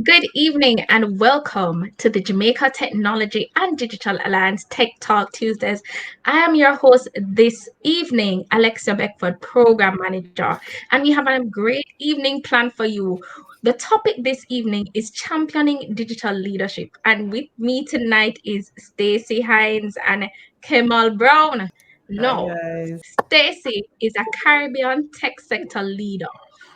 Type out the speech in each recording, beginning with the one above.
Good evening and welcome to the Jamaica Technology and Digital Alliance Tech Talk Tuesdays. I am your host this evening, Alexia Beckford, Program Manager, and we have a great evening planned for you. The topic this evening is championing digital leadership, and with me tonight is Stacey Hines and Kemal Brown. Hi No, guys. Stacey is a Caribbean tech sector leader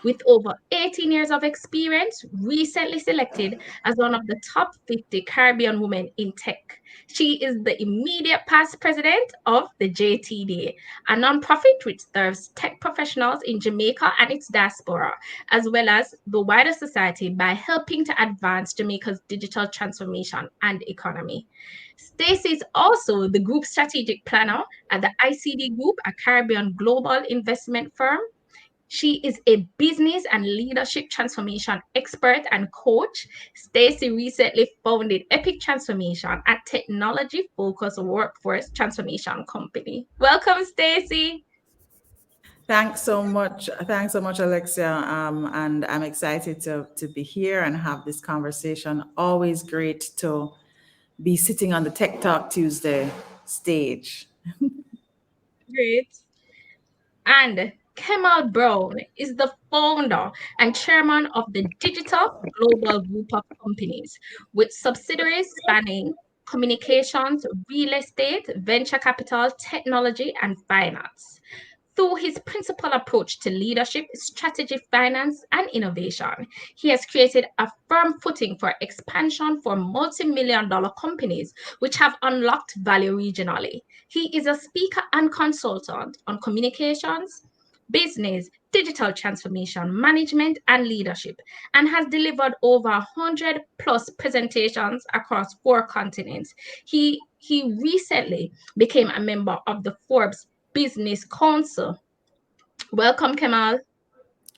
with over 18 years of experience, recently selected as one of the top 50 Caribbean women in tech. She is the immediate past president of the JTDA, a nonprofit which serves tech professionals in Jamaica and its diaspora, as well as the wider society by helping to advance Jamaica's digital transformation and economy. Stacey is also the group strategic planner at the ICD Group, a Caribbean global investment firm. She is a business and leadership transformation expert and coach. Stacey recently founded Epic Transformation, a technology-focused workforce transformation company. Welcome, Stacey. Thanks so much. Thanks so much, Alexia. And I'm excited to be here and have this conversation. Always great to be sitting on the Tech Talk Tuesday stage. Great. And Kemal Brown is the founder and chairman of the Digital Global Group of Companies, with subsidiaries spanning communications, real estate, venture capital, technology, and finance. Through his principal approach to leadership, strategy, finance, and innovation, he has created a firm footing for expansion for multi-million dollar companies which have unlocked value regionally. He is a speaker and consultant on communications, business, digital transformation, management, and leadership, and has delivered over 100 plus presentations across 4 continents. He recently became a member of the Forbes Business Council. Welcome, Kemal.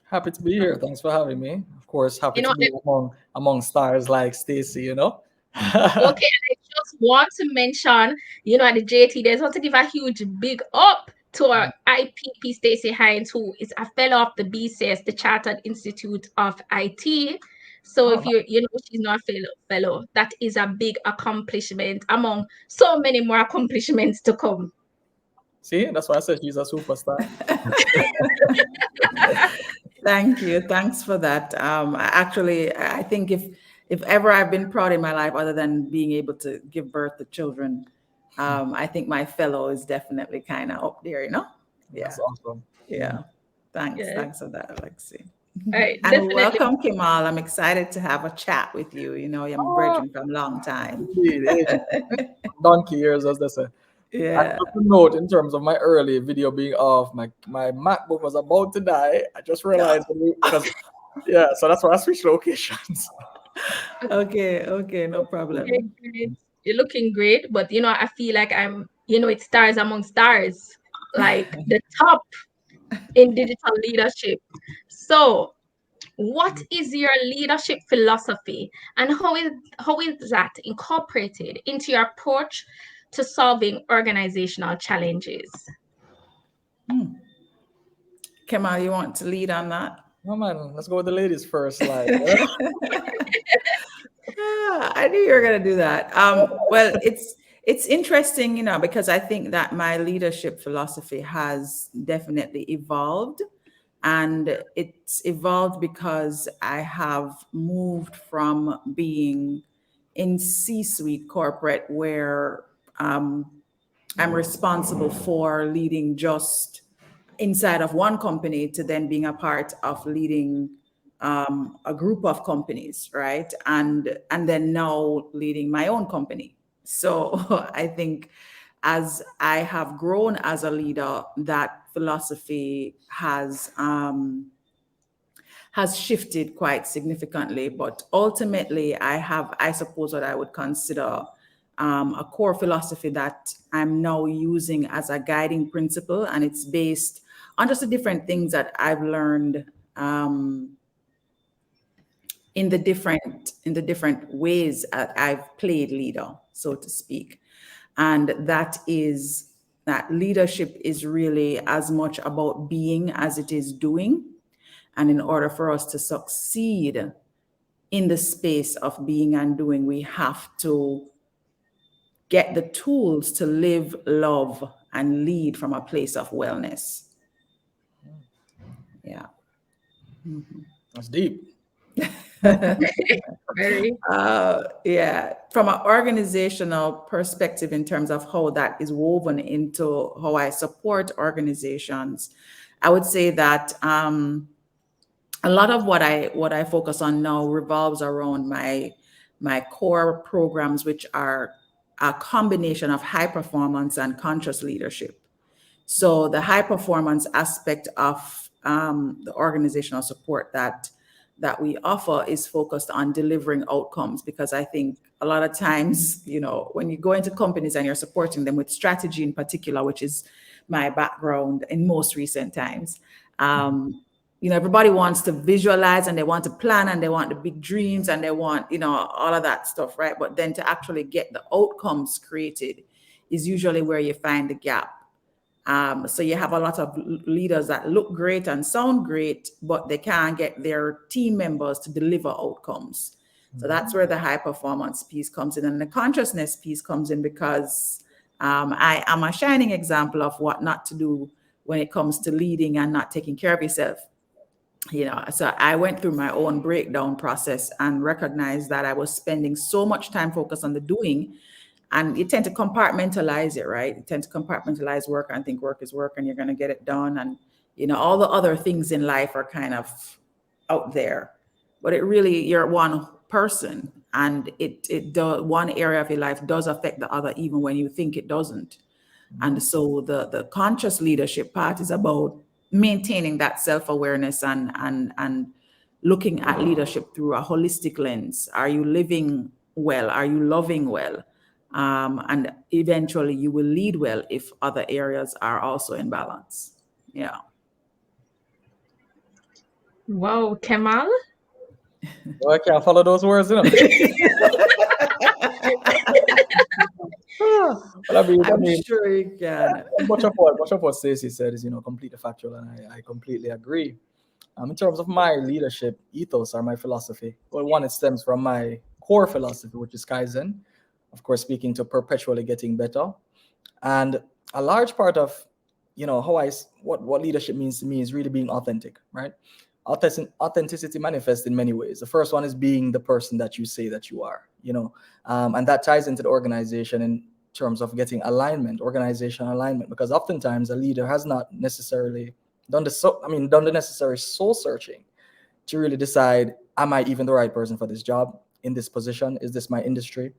Happy to be here. Thanks for having me. Of course, happy You to know, be among stars like Stacy. okay, I just want to mention, at the JT, there's want to give a huge big up to our IPP Stacey Hines, who is a fellow of the BCS, the Chartered Institute of IT. So if Oh, she's not a fellow, that is a big accomplishment among so many more accomplishments to come. see, that's why I said she's a superstar. Thank you. Thanks for that. I think if ever I've been proud in my life, other than being able to give birth to children, I think my fellow is definitely kind of up there. Yeah. That's awesome. Yeah. Thanks. Yes. Thanks for that, Alexi. All right, And definitely. welcome, Kemal. I'm excited to have a chat with you. I'm Oh, brethren from a long time. indeed, donkey years, as they say. I Yeah. just a note in terms of my early video being off. My MacBook was about to die. I just realized because so that's why I switched locations. Okay. Okay. No Okay, problem. great. You're looking great, but I feel like it's stars among stars, like the top in digital leadership. So, what is your leadership philosophy, and how is that incorporated into your approach to solving organizational challenges? Hmm. Kemal, you want to lead on that? No man, let's go with the ladies first. I knew you were going to do that. Well, it's interesting, because I think that my leadership philosophy has definitely evolved. And it's evolved because I have moved from being in C-suite corporate where I'm responsible for leading just inside of one company to then being a part of leading a group of companies, right? And then now leading my own company. So I think as I have grown as a leader, that philosophy has shifted quite significantly. But ultimately, I suppose, what I would consider a core philosophy that I'm now using as a guiding principle, and it's based on just the different things that I've learned in the different ways that I've played leader, so to speak. And that is that leadership is really as much about being as it is doing. And in order for us to succeed in the space of being and doing, we have to get the tools to live, love, and lead from a place of wellness. Yeah. That's deep. Very. Yeah, from an organizational perspective, in terms of how that is woven into how I support organizations, I would say that a lot of what I focus on now revolves around my core programs, which are a combination of high performance and conscious leadership. So the high performance aspect of the organizational support that we offer is focused on delivering outcomes, because I think a lot of times, when you go into companies and you're supporting them with strategy in particular, which is my background in most recent times, everybody wants to visualize and they want to plan and they want the big dreams and they want, all of that stuff, right? But then to actually get the outcomes created is usually where you find the gap. So you have a lot of leaders that look great and sound great, but they can't get their team members to deliver outcomes. So that's where the high performance piece comes in, and the consciousness piece comes in, because I am a shining example of what not to do when it comes to leading and not taking care of yourself. So I went through my own breakdown process and recognized that I was spending so much time focused on the doing, and you tend to compartmentalize it, right? You tend to compartmentalize work and think work is work and you're going to get it done. And, all the other things in life are kind of out there, but it really, you're one person, and it does, one area of your life does affect the other, even when you think it doesn't. And so the conscious leadership part is about maintaining that self-awareness and looking at leadership through a holistic lens. Are you living well? Are you loving well? And eventually you will lead well if other areas are also in balance. Yeah. Wow, Kemal. Well, I can't follow those words, you know. Well, I I'm mean, sure you can. much of what Stacey said is, completely factual, and I completely agree. In terms of my leadership ethos or my philosophy, well, one, it stems from my core philosophy, which is Kaizen. Of course, speaking to perpetually getting better. And a large part of, how what leadership means to me is really being authentic, right? Authenticity manifests in many ways. The first one is being the person that you say that you are, and that ties into the organization in terms of getting alignment, organizational alignment, because oftentimes a leader has not necessarily done the necessary soul searching to really decide, am I even the right person for this job, in this position? Is this my industry?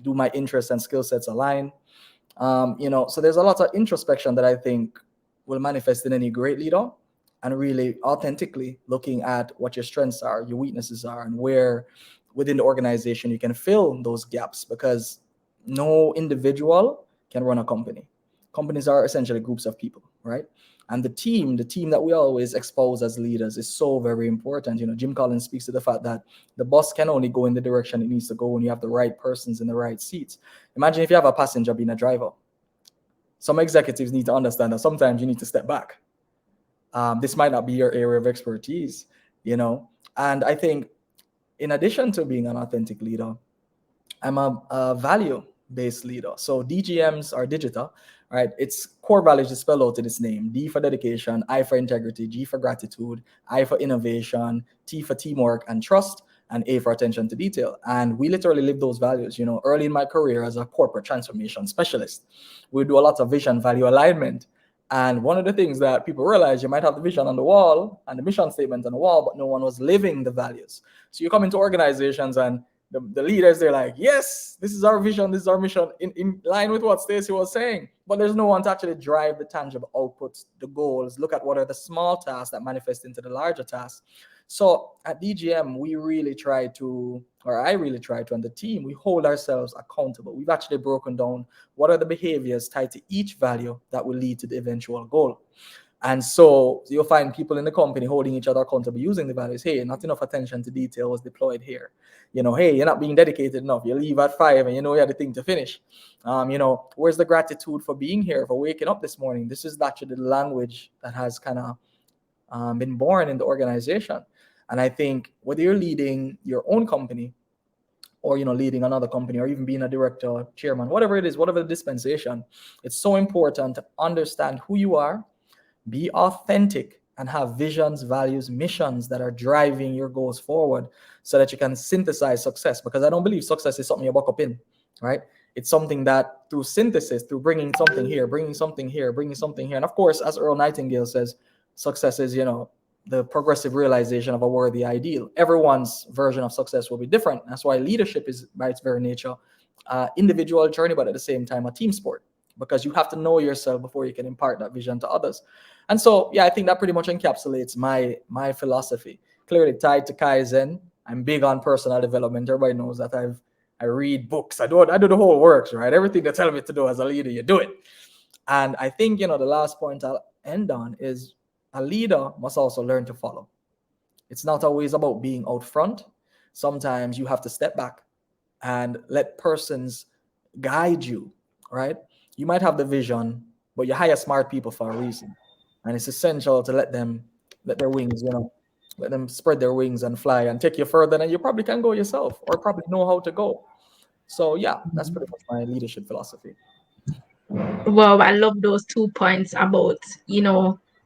Do my interests and skill sets align? So there's a lot of introspection that I think will manifest in any great leader, and really authentically looking at what your strengths are, your weaknesses are, and where within the organization you can fill those gaps, because no individual can run a company. Companies are essentially groups of people, right? And the team that we always expose as leaders is so very important. Jim Collins speaks to the fact that the bus can only go in the direction it needs to go when you have the right persons in the right seats. Imagine if you have a passenger being a driver. Some executives need to understand that sometimes you need to step back. This might not be your area of expertise, and I think, in addition to being an authentic leader, I'm a value-based leader. So DGMs are digital, right? Its core values is spelled out in its name. D for dedication, I for integrity, G for gratitude, I for innovation, T for teamwork and trust, and A for attention to detail. And we literally live those values. Early in my career as a corporate transformation specialist, we do a lot of vision value alignment. And one of the things that people realize, you might have the vision on the wall and the mission statement on the wall, but no one was living the values. So you come into organizations and the leaders, they're like, yes, this is our vision, this is our mission, in line with what Stacey was saying. But there's no one to actually drive the tangible outputs, the goals, look at what are the small tasks that manifest into the larger tasks. So at DGM, we really try to, or I really try to, and the team, we hold ourselves accountable. We've actually broken down what are the behaviors tied to each value that will lead to the eventual goal. And so you'll find people in the company holding each other accountable using the values. Hey, not enough attention to detail was deployed here. Hey, you're not being dedicated enough. You leave at 5 and you had the thing to finish. Where's the gratitude for being here, for waking up this morning? This is actually the language that has kind of been born in the organization. And I think whether you're leading your own company or leading another company, or even being a director, chairman, whatever it is, whatever the dispensation, it's so important to understand who you are, be authentic, and have visions, values, missions that are driving your goals forward, so that you can synthesize success. Because I don't believe success is something you buck up in, right? It's something that through synthesis, through bringing something here, bringing something here, bringing something here. And of course, as Earl Nightingale says, success is, the progressive realization of a worthy ideal. Everyone's version of success will be different. That's why leadership is, by its very nature, individual journey, but at the same time, a team sport, because you have to know yourself before you can impart that vision to others. And so, yeah, I think that pretty much encapsulates my philosophy. Clearly tied to Kaizen. I'm big on personal development. Everybody knows that I read books. I do the whole works, right? Everything they tell me to do as a leader, you do it. And I think, the last point I'll end on is a leader must also learn to follow. It's not always about being out front. Sometimes you have to step back and let persons guide you, right? You might have the vision, but you hire smart people for a reason. And it's essential to let their wings, let them spread their wings and fly and take you further than you probably can go yourself, or probably know how to go. So yeah, that's pretty much my leadership philosophy. Wow, I love those 2 points about,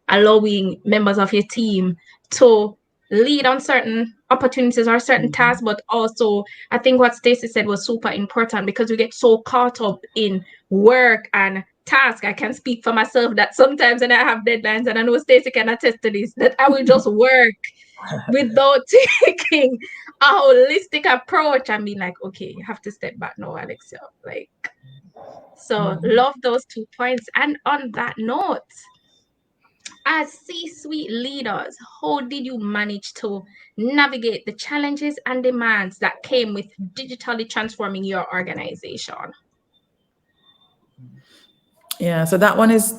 allowing members of your team to lead on certain opportunities or certain tasks, but also I think what Stacey said was super important, because we get so caught up in work and task. I can speak for myself that sometimes when I have deadlines, and I know Stacey can attest to this, that I will just work without taking a holistic approach and being like, okay, you have to step back now, Alexia. Like, so love those 2 points. And on that note, as C-suite leaders, how did you manage to navigate the challenges and demands that came with digitally transforming your organization? Yeah, so that one's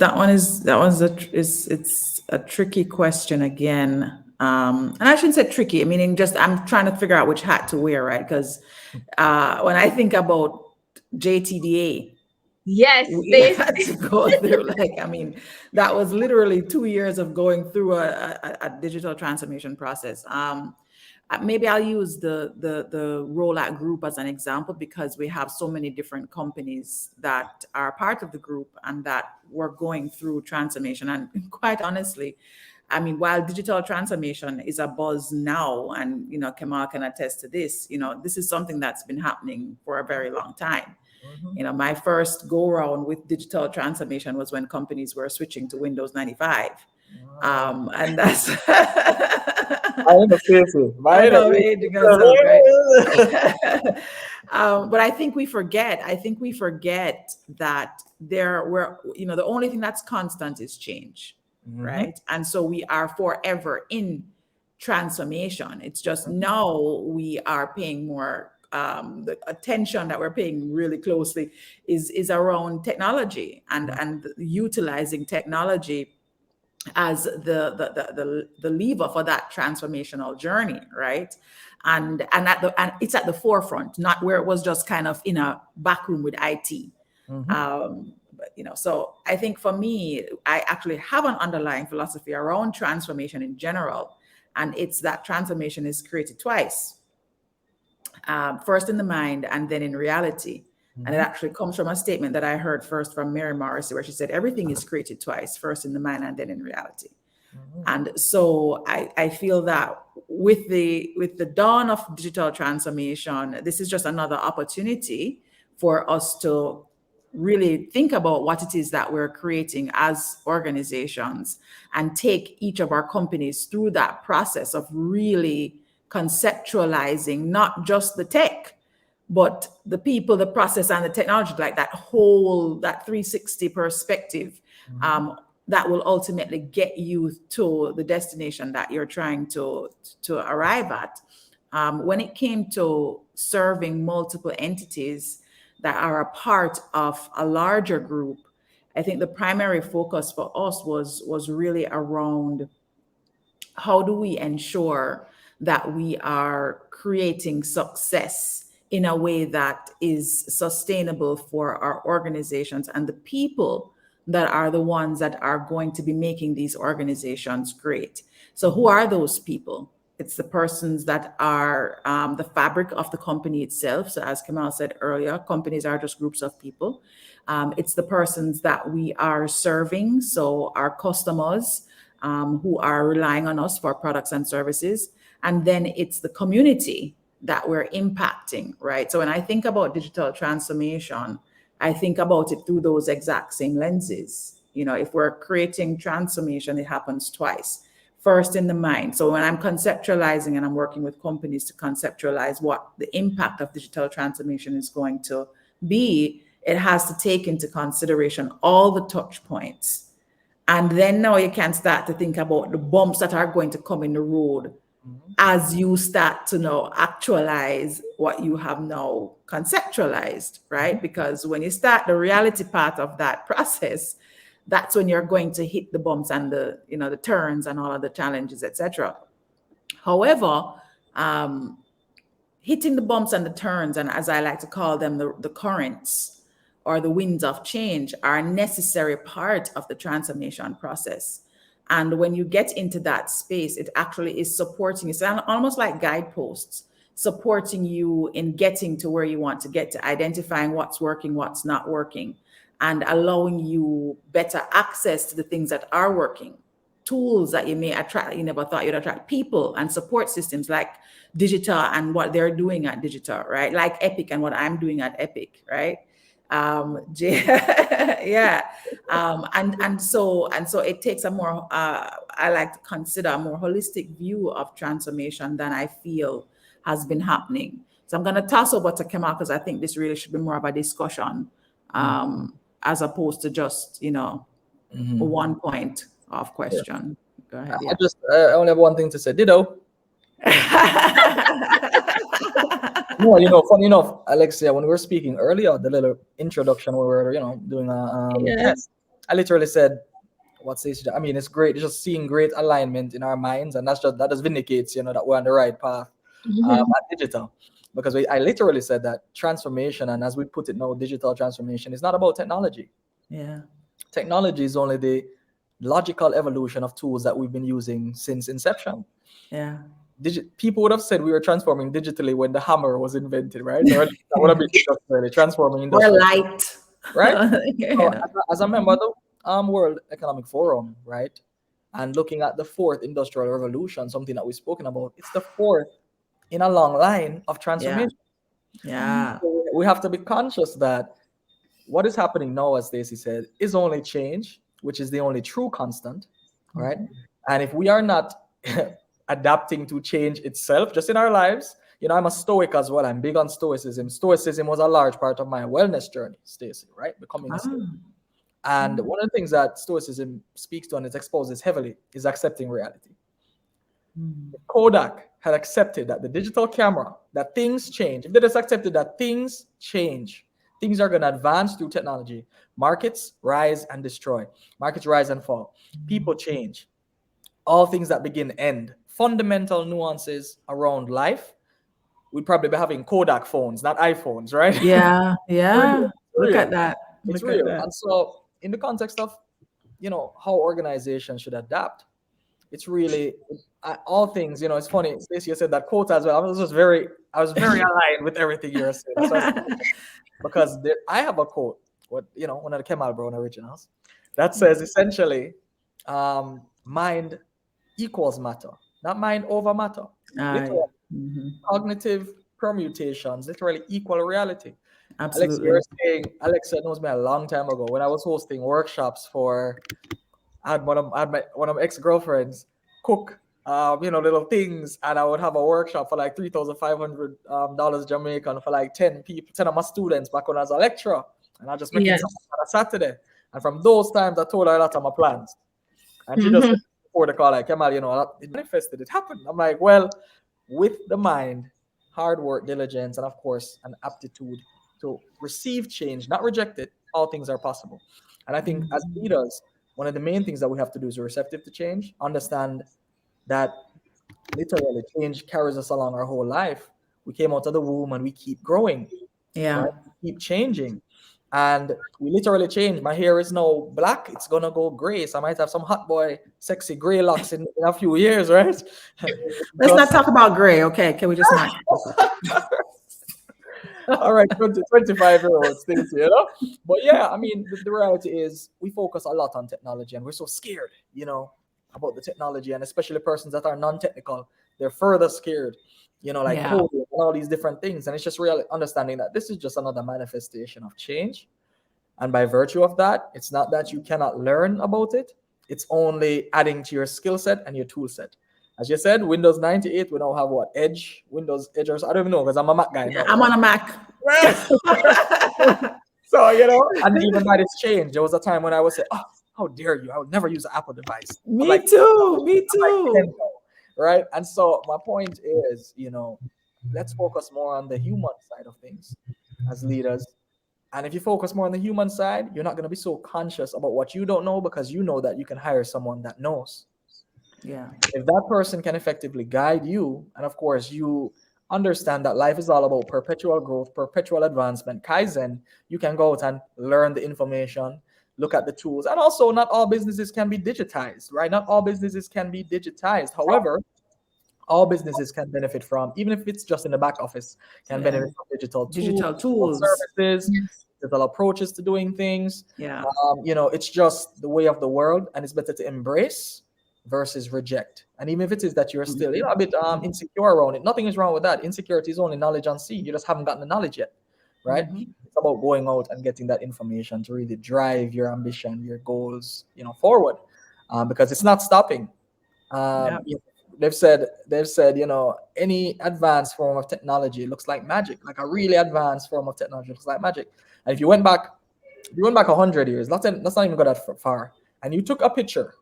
it's a tricky question again. And I shouldn't say tricky, meaning just I'm trying to figure out which hat to wear, right? Because when I think about JTDA, Yes, we this. had to go through, that was literally 2 years of going through a digital transformation process. Maybe I'll use the rollout group as an example, because we have so many different companies that are part of the group and that we're going through transformation. And quite honestly, while digital transformation is a buzz now, and Kemal can attest to this, this is something that's been happening for a very long time. My first go round with digital transformation was when companies were switching to Windows 95. And that's I know, seriously. I know, I'm aging myself, right? But I think we forget. That there were, the only thing that's constant is change, right? And so we are forever in transformation. It's just now we are paying more. The attention that we're paying really closely is around technology and utilizing technology as the lever for that transformational journey, right? And it's at the forefront, not where it was just kind of in a back room with IT. But so I think for me, I actually have an underlying philosophy around transformation in general, and it's that transformation is created twice. First in the mind and then in reality. And it actually comes from a statement that I heard first from Mary Morrissey, where she said, everything is created twice, first in the mind and then in reality. And so I feel that with the dawn of digital transformation, this is just another opportunity for us to really think about what it is that we're creating as organizations, and take each of our companies through that process of really conceptualizing not just the tech, but the people, the process, and the technology, like that 360 perspective, that will ultimately get you to the destination that you're trying to arrive at. When it came to serving multiple entities that are a part of a larger group, I think the primary focus for us was really around how do we ensure that we are creating success in a way that is sustainable for our organizations and the people that are the ones that are going to be making these organizations great. So who are those people? It's the persons that are the fabric of the company itself. So, as Kamal said earlier, companies are just groups of people. It's the persons that we are serving. So, our customers who are relying on us for products and services. And then it's the community that we're impacting, right? So, when I think about digital transformation, I think about it through those exact same lenses. If we're creating transformation, it happens twice. First in the mind. So when I'm conceptualizing and I'm working with companies to conceptualize what the impact of digital transformation is going to be, it has to take into consideration all the touch points. And then now you can start to think about the bumps that are going to come in the road Mhm. as you start to now actualize what you have now conceptualized, right? Because when you start the reality part of that process, that's when you're going to hit the bumps and the turns and all of the challenges, etc. However, um, hitting the bumps and the turns, and as I like to call them, the currents or the winds of change are a necessary part of the transformation process. And when you get into that space, it actually is supporting you. It's almost like guideposts, supporting you in getting to where you want to get to, identifying what's working, what's not working, and allowing you better access to the things that are working, tools that you may attract, you never thought you'd attract, people and support systems like digital and what they're doing at digital, right? Like Epic and what I'm doing at Epic, right? Yeah. And so it takes a more I like to consider a more holistic view of transformation than I feel has been happening. So I'm going to toss over to Kemal because I think this really should be more of a discussion, Mhm. as opposed to just Mhm. one point of Yeah. question. Go I ahead. I Yeah. just I only have one thing to say. Ditto. No, funny enough, Alexia, when we were speaking earlier, the little introduction when we were, doing a Yeah. test, I literally said, "What's this?" I mean, it's great. It's just seeing great alignment in our minds, and that just vindicates, that we're on the right path at digital, because I literally said that transformation, and as we put it now, digital transformation is not about technology. Yeah. Technology is only the logical evolution of tools that we've been using since inception. Yeah. People would have said we were transforming digitally when the hammer was invented, right? Or that would have been industrially transforming Or industry, light. right? So Yeah. as a member of the World Economic Forum, right, and looking at the fourth industrial revolution, something that we've spoken about, it's the fourth in a long line of Yeah. transformation. Yeah. So we have to be conscious that what is happening now, as Stacey said, is only change, which is the only true constant, right? And if we are not adapting to change itself just in our lives, I'm a stoic as well. I'm big on stoicism. Stoicism was a large part of my wellness journey, Stacey, right? Becoming a stoic. Ah. And one of the things that stoicism speaks to and it exposes heavily is accepting reality. Mm. If Kodak had accepted that the digital camera, that things change, if they just accepted that things change, things are going to advance through technology. Markets rise and destroy. Markets rise and fall. People change. All things that begin end. Fundamental nuances around life. We'd probably be having Kodak phones, not iPhones, right? Yeah. Real, Yeah. Look real. at that. It's Look at real. that. And so, in the context of, how organizations should adapt, it's really all things. It's funny. Stacey, you said that quote as well. I was very aligned with everything you were saying. That's why because I have a quote. What one of the Kemal Brown originals that says essentially, mind equals matter, not mind over matter. Literally, Yeah. Mhm. cognitive permutations literally equal reality. Alex, you Absolutely. were saying, Alexa knows me a long time ago when I was hosting workshops for, I had one of my ex-girlfriends cook, little things, and I would have a workshop for like $3,500 Jamaican for like 10 people, 10 of my students back when I was a lecturer, and I just making something Yes. on a Saturday. And from those times, I told her a lot of my plans, and she just Mhm. said before the call, like, Kemal, it manifested, it happened. I'm like, well, with the mind, hard work, diligence, and of course, an aptitude to receive change, not reject it, all things are possible. And I think as Mhm. leaders, one of the main things that we have to do is be receptive to change, understand that literally change carries us along our whole life. We came out of the womb and we keep growing, Yeah. right? Keep changing. And we literally changed. My hair is now black. It's gonna go gray. So I might have some hot boy, sexy gray locks in a few years, right? Let's not Just talk about gray, okay? Can we just not? all right, 25-year-old Stacey, you know? But yeah, I mean, the reality is we focus a lot on technology and we're so scared, about the technology, and especially persons that are non-technical, they're further scared, like Yeah. coding and all these different things. And it's just really understanding that this is just another manifestation of change. And by virtue of that, it's not that you cannot learn about it, it's only adding to your skill set and your tool set. As you said, Windows 98, we now have what? Edge, Windows Edge, or I don't even know because I'm a Mac guy Yeah, now, I'm right? on a Mac. So, and even that is changed. There was a time when I would say, oh, how dare you? I would never use an Apple device. I'm Me like, too. Me I'm like 10 too. now, right? And so my point is, let's focus more on the human side of things as leaders. And if you focus more on the human side, you're not going to be so conscious about what you don't know because you know that you can hire someone that knows. Yeah. If that person can effectively guide you, and of course, you understand that life is all about perpetual growth, perpetual advancement, Kaizen, you can go out and learn the information, look at the tools. And also, not all businesses can be digitized, right? Not all businesses can be digitized. However, all businesses can benefit from, even if it's just in the back office, can Yeah. benefit from digital tools, Digital digital tools. services, Yes. digital approaches to doing things. Yeah. It's just the way of the world, and it's better to embrace versus reject. And even if it is that you're still, a bit insecure around it, nothing is wrong with that. Insecurity is only knowledge unseen. You just haven't gotten the knowledge yet, right? Mhm. It's about going out and getting that information to really drive your ambition, your goals, forward, because it's not stopping. Yeah. They've said, any advanced form of technology looks like magic. Like a really advanced form of technology looks like magic. And if you went back 100 years, let's not even go that far, and you took a picture.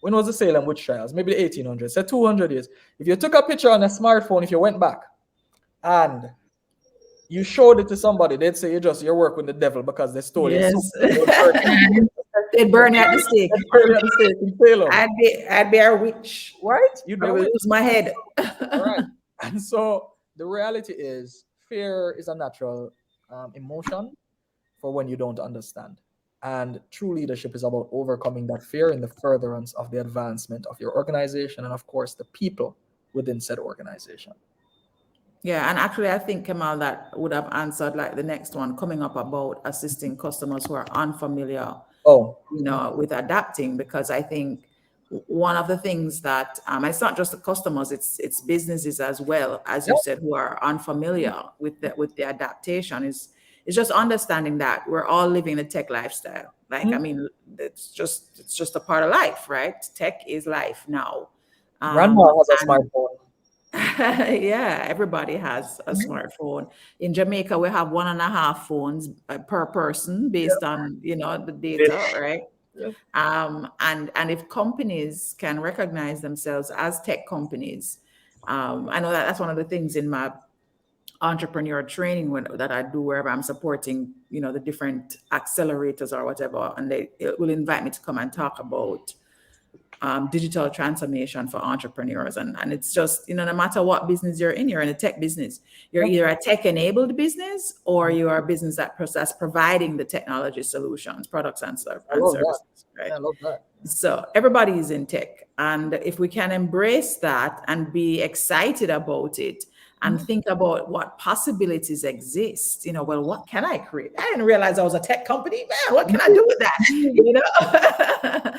When was the Salem witch trials? Maybe the 1800s. Say 200 years. If you took a picture on a smartphone, if you went back and you showed it to somebody, they'd say you're working with the devil because they stole your soul. Yes. And They'd burn you at the stake. They buried you at the stake in Salem, I'd be a witch. right? You'd be I a will witch. lose my head. All right. And so the reality is, fear is a natural emotion for when you don't understand. And true leadership is about overcoming that fear in the furtherance of the advancement of your organization and, of course, the people within said organization. Yeah, and actually, I think Kamal that would have answered like the next one coming up about assisting customers who are unfamiliar, Oh, with adapting, because I think one of the things that it's not just the customers, it's businesses as well, as you yeah. said, who are unfamiliar with the adaptation is just understanding that we're all living a tech lifestyle. Like, I Mhm. mean, it's just a part of life, right? Tech is life now. Grandma has a And smartphone. yeah, everybody has a smartphone. In Jamaica, we have 1.5 phones per person Yeah. based on the data, Ish. right? Yeah. And if companies can recognize themselves as tech companies, I know that's one of the things in my entrepreneur training that I do, wherever I'm supporting, the different accelerators or whatever, and it will invite me to come and talk about digital transformation for entrepreneurs. And it's just, no matter what business you're in a tech business, you're Yeah. either a tech enabled business or you are a business that's providing the technology solutions, products and I love that. services, right? Yeah, I love that. So everybody is in tech. And if we can embrace that and be excited about it and think about what possibilities exist, well, what can I create? I didn't realize I was a tech company. Man, what can I do with that?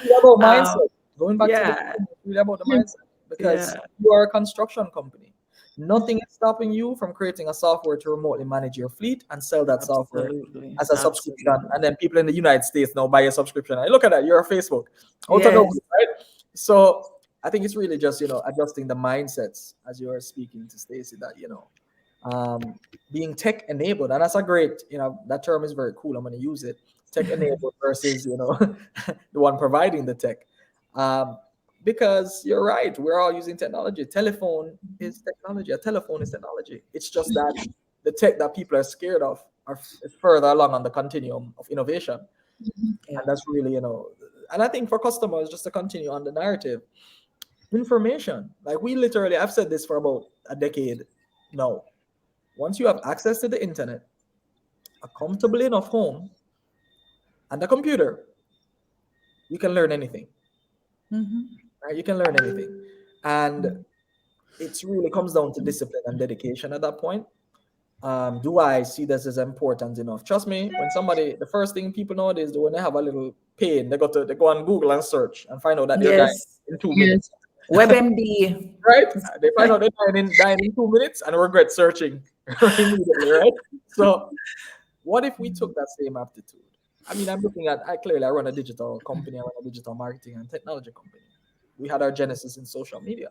It's about Um, mindset. Going back to the yeah, beginning, it's really about the mindset because yeah, you are a construction company. Nothing is stopping you from creating a software to remotely manage your fleet and sell that software absolutely, as a subscription. absolutely. And then people in the United States now buy a subscription. And look at that, you're a Facebook. Out of nowhere, Yes, right? So I think it's really just, adjusting the mindsets as you are speaking to Stacy that, being tech enabled. And that's a great, that term is very cool. I'm going to use it. Tech enabled versus, the one providing the tech. Um, because you're right, we're all using technology. Telephone is technology. A telephone is technology. It's just that the tech that people are scared of is further along on the continuum of innovation. yeah, And that's really, and I think for customers, just to continue on the narrative, information. Like I've said this for about a decade now. Once you have access to the internet, a comfortable enough home, and a computer, you can learn anything. Mm-hmm. Right? You can learn anything. And it really comes down to discipline and dedication at that point. Do I see this as important enough? Trust me, when somebody, the first thing people nowadays do when they have a little pain, they go on Google and search and find out that they're dying Yes. in 2 minutes. Yes. WebMD. Right? They find out they're dying in 2 minutes and regret searching immediately, right? So what if we took that same aptitude? I mean, I'm looking at, I run a digital company, I run a digital marketing and technology company. We had our genesis in social media.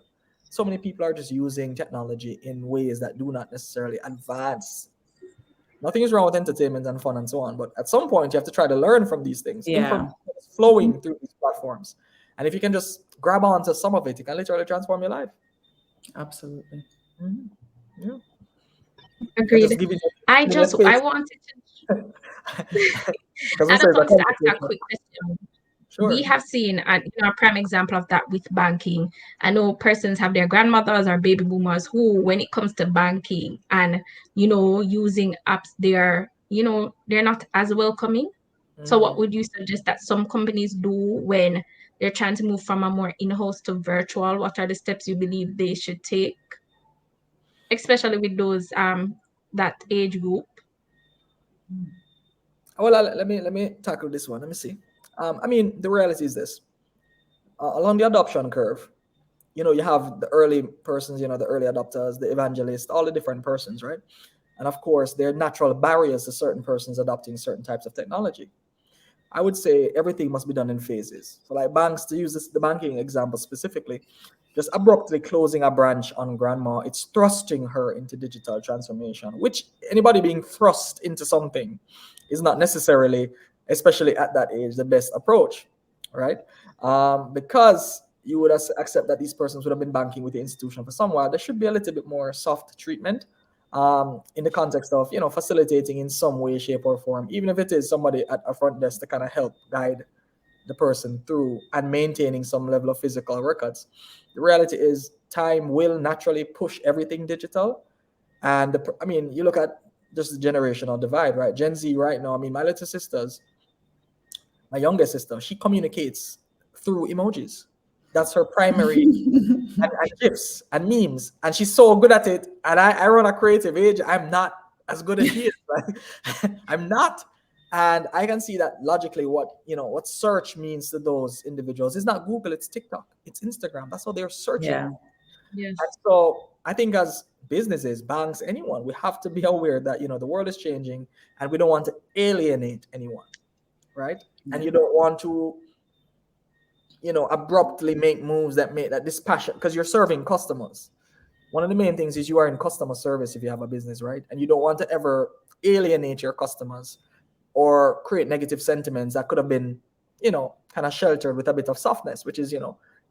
So many people are just using technology in ways that do not necessarily advance. Nothing is wrong with entertainment and fun and so on, but at some point you have to try to learn from these things. Information Yeah, is flowing through these platforms. And if you can just grab onto some of it, it can literally transform your life. absolutely. Mhm. Yeah. You can just Agreed. give it I a just I space. wanted to Because we I say just it's a wanted to ask a conversation. quick question. We Sure. have seen a prime example of that with banking. I know persons have their grandmothers or baby boomers who, when it comes to banking and using apps, they're not as welcoming. So, what Mm. would you suggest that some companies do when they're trying to move from a more in-house to virtual? What are the steps you believe they should take, especially with those that age group? Well, let me tackle this one. Let me see. I mean, the reality is this: along the adoption curve, you have the early persons, the early adopters, the evangelists, all the different persons, right? And of course, there are natural barriers to certain persons adopting certain types of technology. I would say everything must be done in phases. So, like banks, to use the banking example specifically, just abruptly closing a branch on grandma, it's thrusting her into digital transformation, which anybody being thrust into something is not necessarily, especially at that age, the best approach, right? Because you would accept that these persons would have been banking with the institution for some while, there should be a little bit more soft treatment in the context of facilitating in some way, shape, or form, even if it is somebody at a front desk to kind of help guide the person through and maintaining some level of physical records. The reality is, time will naturally push everything digital, and I mean, you look at just the generational divide, right? Gen Z right now. I mean, my little sisters, my younger sister, she communicates through emojis. That's her primary and gifs and memes, and she's so good at it. And I run a creative age. I'm not as good as she is. Right? I'm not, and I can see that logically. What search means to those individuals is not Google, it's TikTok, it's Instagram. That's how they're searching. Yeah, And Yes. so I think as businesses, banks, anyone, we have to be aware that the world is changing, and we don't want to alienate anyone, right? And yeah, you don't want to abruptly make moves that make that dispassion, because you're serving customers. One of the main things is you are in customer service if you have a business, right? And you don't want to ever alienate your customers or create negative sentiments that could have been, kind of sheltered with a bit of softness, which is,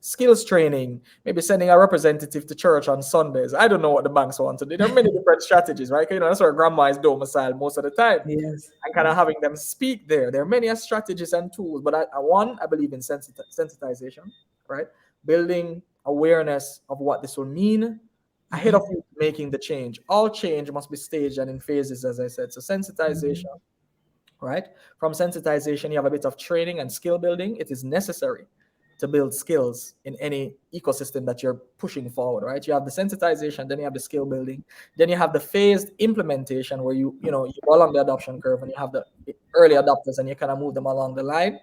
skills training, maybe sending a representative to church on Sundays. I don't know what the banks want to do. There are many different strategies, right? That's where grandma is domiciled most of the time, yes, and kind of having them speak there. There are many strategies and tools, but I believe in sensitization, right? Building awareness of what this will mean ahead of you making the change. All change must be staged and in phases, as I said. So sensitization, right? From sensitization, you have a bit of training and skill building. It is necessary to build skills in any ecosystem that you're pushing forward, right? You have the sensitization, then you have the skill building, then you have the phased implementation where you go along the adoption curve and you have the early adopters and you kind of move them along the line.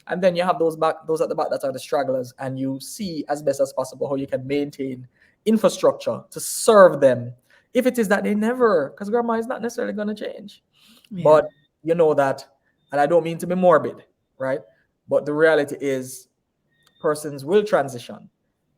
And then you have those at the back that are the stragglers, and you see as best as possible how you can maintain infrastructure to serve them. If it is that they never, because grandma is not necessarily going to change, yeah, but you know that, and I don't mean to be morbid, right? But the reality is, persons will transition,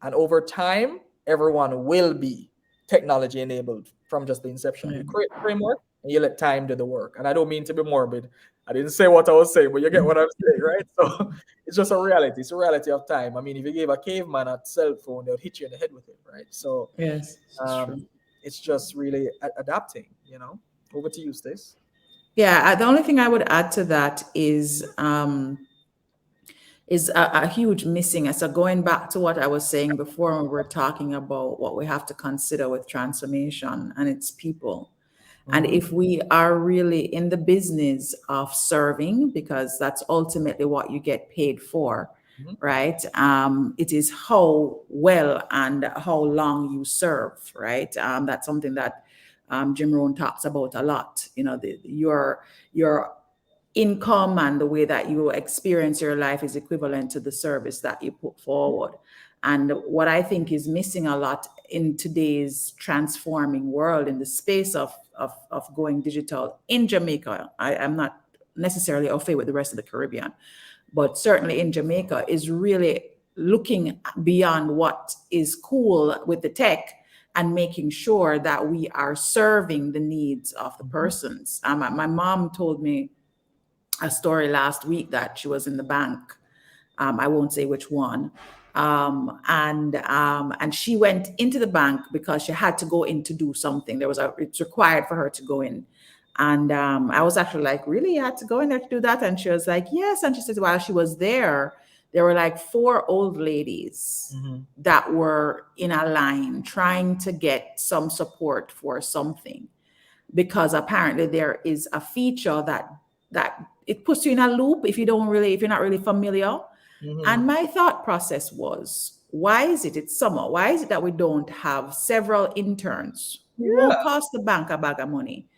and over time, everyone will be technology enabled from just the inception. yeah. You create the framework and you let time do the work. And I don't mean to be morbid. I didn't say what I was saying, but you get what I'm saying, right? So it's just a reality. It's a reality of time. I mean, if you gave a caveman a cell phone, they would hit you in the head with it, right? So Yes, it's true. it's just really adapting. Over to you, Stace. Yeah, the only thing I would add to that is a huge missing. So going back to what I was saying before, when we were talking about what we have to consider with transformation and its people. And Mm-hmm. if we are really in the business of serving, because that's ultimately what you get paid for, Mm-hmm. right? It is how well and how long you serve, right? That's something that Jim Rohn talks about a lot. You know, your income and the way that you experience your life is equivalent to the service that you put forward. And what I think is missing a lot in today's transforming world in the space of going digital in Jamaica, I'm not necessarily au fait with the rest of the Caribbean, but certainly in Jamaica, is really looking beyond what is cool with the tech and making sure that we are serving the needs of the Mm-hmm. persons. My mom told me a story last week that she was in the bank. I won't say which one. And she went into the bank because she had to go in to do something. It's required for her to go in. And I was actually like, really, you had to go in there to do that? And she was like, yes. And she said, while she was there were like four old ladies Mm-hmm. that were in a line trying to get some support for something, because apparently there is a feature that it puts you in a loop if you're not really familiar. Mm-hmm. And my thought process was, why is it it's summer, why is it that we don't have several interns who Yeah. won't cost the bank a bag of money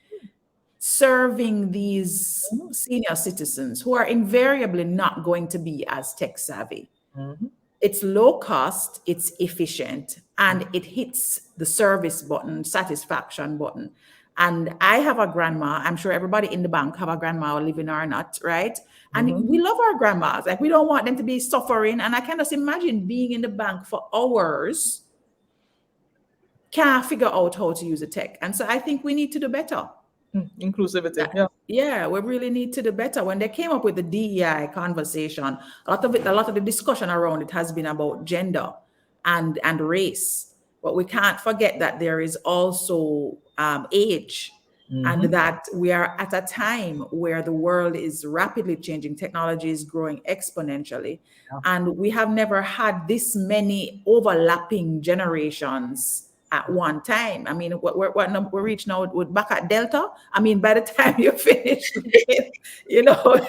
serving these Mm-hmm. senior citizens who are invariably not going to be as tech savvy? Mm-hmm. It's low cost, it's efficient, and it hits the service button, satisfaction button. And I have a grandma, I'm sure everybody in the bank have a grandma, living or not, right? And Mm-hmm. we love our grandmas. Like, we don't want them to be suffering. And I can just imagine being in the bank for hours, can't figure out how to use a tech. And so I think we need to do better. Inclusivity. That, Yeah. yeah, we really need to do better. When they came up with the DEI conversation, a lot of the discussion around it has been about gender and race. But we can't forget that there is also age, and Mm-hmm. that we are at a time where the world is rapidly changing. Technology is growing exponentially, Yeah. and we have never had this many overlapping generations at one time. I mean, we're reaching out with back at Delta. I mean, by the time you finish looking, you know,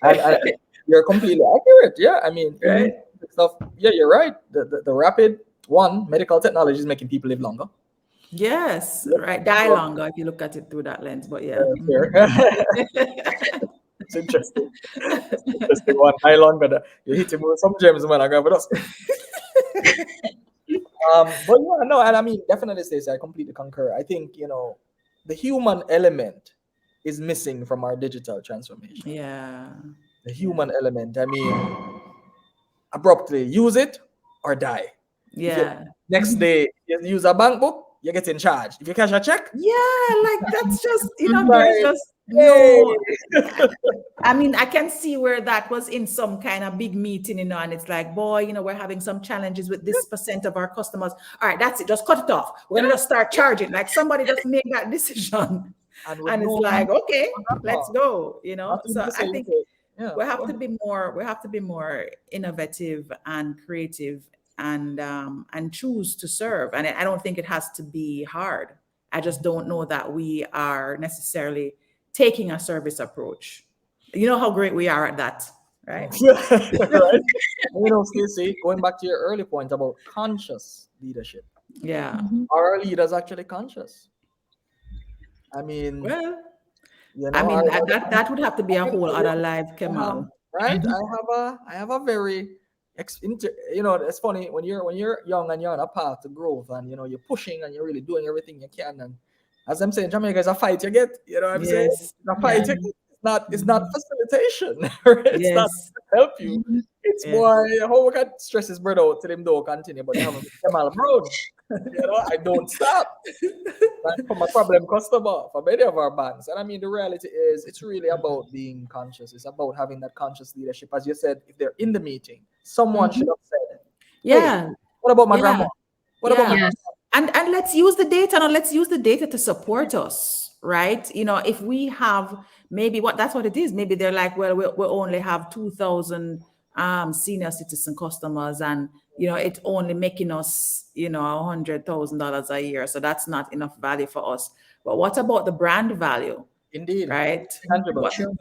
And you're completely accurate. Yeah. I mean, in right? stuff, yeah, you're right. The rapid one, medical technology is making people live longer. Yes, Yep. right. Die So, longer if you look at it through that lens. But yeah. fair. It's interesting. It's interesting one. I longer that you hit him with some gems, man. I got with us. But yeah, no, and I mean, definitely, Stacey, I completely concur. I think the human element is missing from our digital transformation. Yeah. The Yeah. human element. I mean, abruptly use it or die. If you Yeah. next day you use a bank book, you get in charge. If you cash a check, Yeah, like that's just, there's like, just hey. no. I mean, I can see where that was in some kind of big meeting, and it's like, boy, we're having some challenges with this percent of our customers. All right, that's it. Just cut it off. We're gonna just start charging. Like, somebody just made that decision, And with and it's no like, okay, let's grandma, go. nothing So to I say. think Yeah, we have go to ahead. be more. We have to be more innovative and creative, and choose to serve. And I don't think it has to be hard. I just don't know that we are necessarily taking a service approach. You know how great we are at that, right? Right? Stacey, going back to your early point about conscious leadership, Yeah. are our leaders actually conscious? I mean, Well, I are mean, that would have to be a whole other live, I have, Kemal. right? I have a very it's funny when you're young and you're on a path to growth, and you're pushing and you're really doing everything you can, and as I'm saying, Jamaica is a fight you get. You know what I'm saying? Yes. It's a fight Yeah. you get. It's not Mhm. facilitation. Right? It's not Yes. to help you. It's Yes. boy, how we can stress his brother out till him don't continue, but you have a Kemal Brown. I don't stop. Right? From a problem customer for many of our banks. And I mean, the reality is, it's really about being conscious. It's about having that conscious leadership. As you said, if they're in the meeting, someone should Mhm. have said, hey, Yeah. what about my Yeah. grandma? What about my Yeah. Yes. And let's use the data, and let's use the data to support us, right? If we have, maybe that's what it is. Maybe they're like, well, we only have 2,000 senior citizen customers, and it's only making us, $100,000 a year. So that's not enough value for us. But what about the brand value? Indeed. Right? What, Tangibles. True.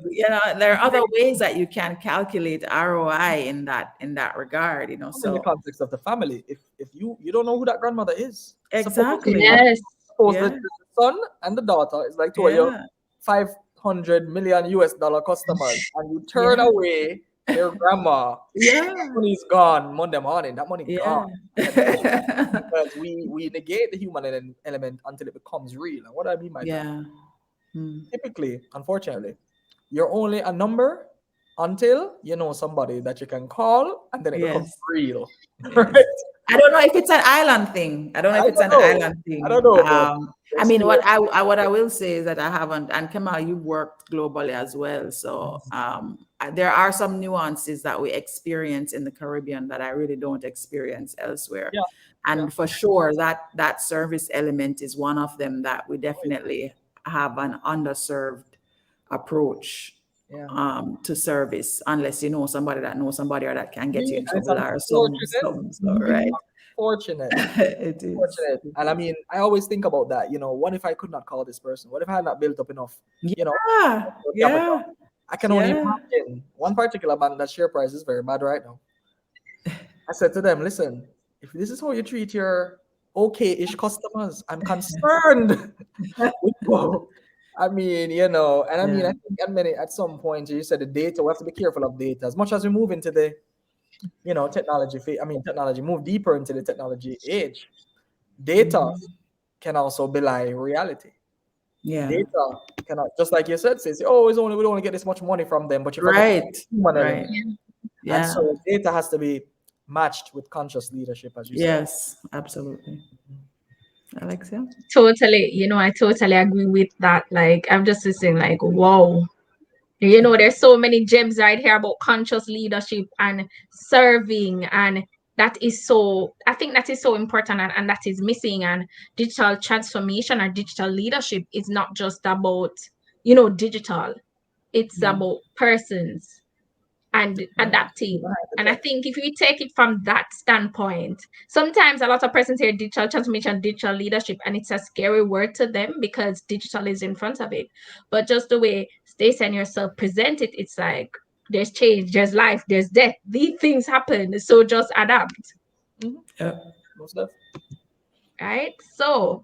there are other ways that you can calculate ROI in that regard, In the so context of the family, if you don't know who that grandmother is, exactly. Yes. suppose Yeah, the son and the daughter is like two of your yeah, 500 million US dollar customers, and you turn yeah, away their grandma. yeah, Money's gone Monday morning. That money gone. yeah. I can tell you, because we negate the human element until it becomes real. And what do I mean by that? Yeah. Hmm. Typically, unfortunately, you're only a number until you know somebody that you can call, and then it becomes Yes. real, Yes. right? I don't know if it's an island thing. I don't know I if it's don't an know. island I don't thing. know, but I there's mean, still what I will say is that I haven't, and Kamal, you worked globally as well. So there are some nuances that we experience in the Caribbean that I really don't experience elsewhere. yeah, yeah, And for sure, that service element is one of them that we oh, yeah, definitely have an underserved approach yeah. to service, unless you know somebody that knows somebody or that can get you Yeah, in and it's trouble or unfortunate. so, It's right. unfortunate. It is. Fortunate. It And I is. mean, I always think about that. What if I could not call this person? What if I had not built up enough, you know, Yeah, capital? yeah, I can only yeah. imagine one particular bank that share price is very bad right now. I said to them, listen, if this is how you treat your okay-ish customers, I'm concerned. Well, I mean, and I mean, Yeah. I think at some point you said the data, we have to be careful of data. As much as we move into the, technology, move deeper into the technology age, data Mhm. can also belie reality. Yeah. Data cannot, just like you said, says, oh, we don't only get this much money from them, but you forgot the Right. human Right. element. Yeah. And Yeah. so data has to be matched with conscious leadership, as you said. Yes, absolutely. Alexia? Totally. I totally agree with that. Like, I'm just listening, like, whoa. There's so many gems right here about conscious leadership and serving. And I think that is so important, and that is missing. And digital transformation or digital leadership is not just about, digital, it's Yeah. about persons and Yeah. adapting. And I think if we take it from that standpoint, sometimes a lot of persons hear digital transformation, digital leadership, and it's a scary word to them because digital is in front of it. But just the way Stacey and yourself present it, it's like there's change, there's life, there's death. These things happen. So just adapt, Mhm. Yeah. Most def. right? So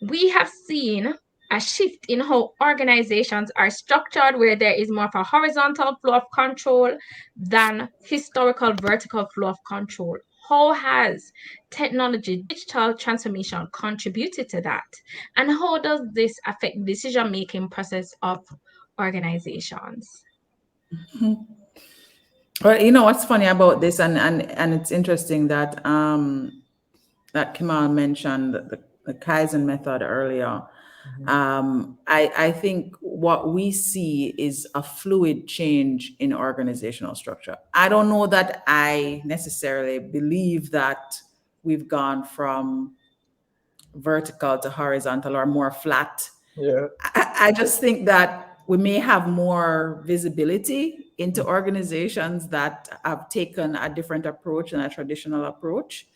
we have seen a shift in how organizations are structured, where there is more of a horizontal flow of control than historical vertical flow of control. How has technology, digital transformation contributed to that? And how does this affect the decision-making process of organizations? Well, you know what's funny about this, and it's interesting that Kamal mentioned the Kaizen method earlier. Mhm. I think what we see is a fluid change in organizational structure. I don't know that I necessarily believe that we've gone from vertical to horizontal or more flat. Yeah. I just think that we may have more visibility into Mhm. organizations that have taken a different approach than a traditional approach.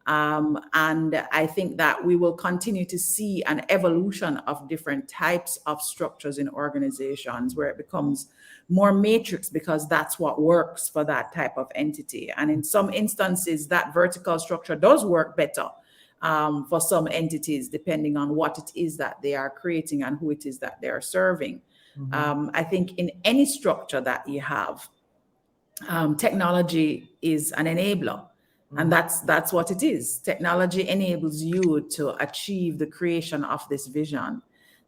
Mhm. And I think that we will continue to see an evolution of different types of structures in organizations where it becomes more matrix because that's what works for that type of entity. And in some instances, that vertical structure does work better for some entities, depending on what it is that they are creating and who it is that they are serving. Mhm. I think in any structure that you have, technology is an enabler, and Mhm. that's what it is. Technology enables you to achieve the creation of this vision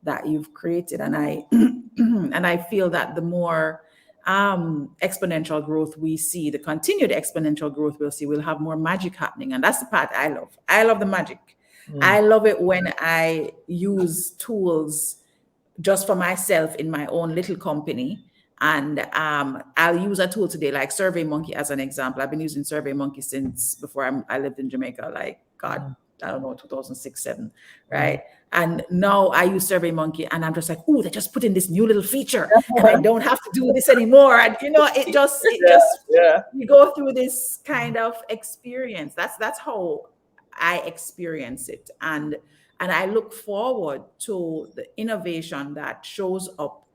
that you've created, and I and I feel that the more exponential growth we see, the continued exponential growth we'll see, we'll have more magic happening, and that's the part I love. I love the magic. Mm. I love it when I use tools just for myself in my own little company. And I'll use a tool today, like SurveyMonkey as an example. I've been using SurveyMonkey since before I lived in Jamaica, like God, Mhm. I don't know, 2006, 7, right? And now I use SurveyMonkey and I'm just like, oh, they just put in this new little feature and I don't have to do this anymore. And it Yeah, just, yeah. you go through this kind of experience. That's how I experience it. And I look forward to the innovation that shows up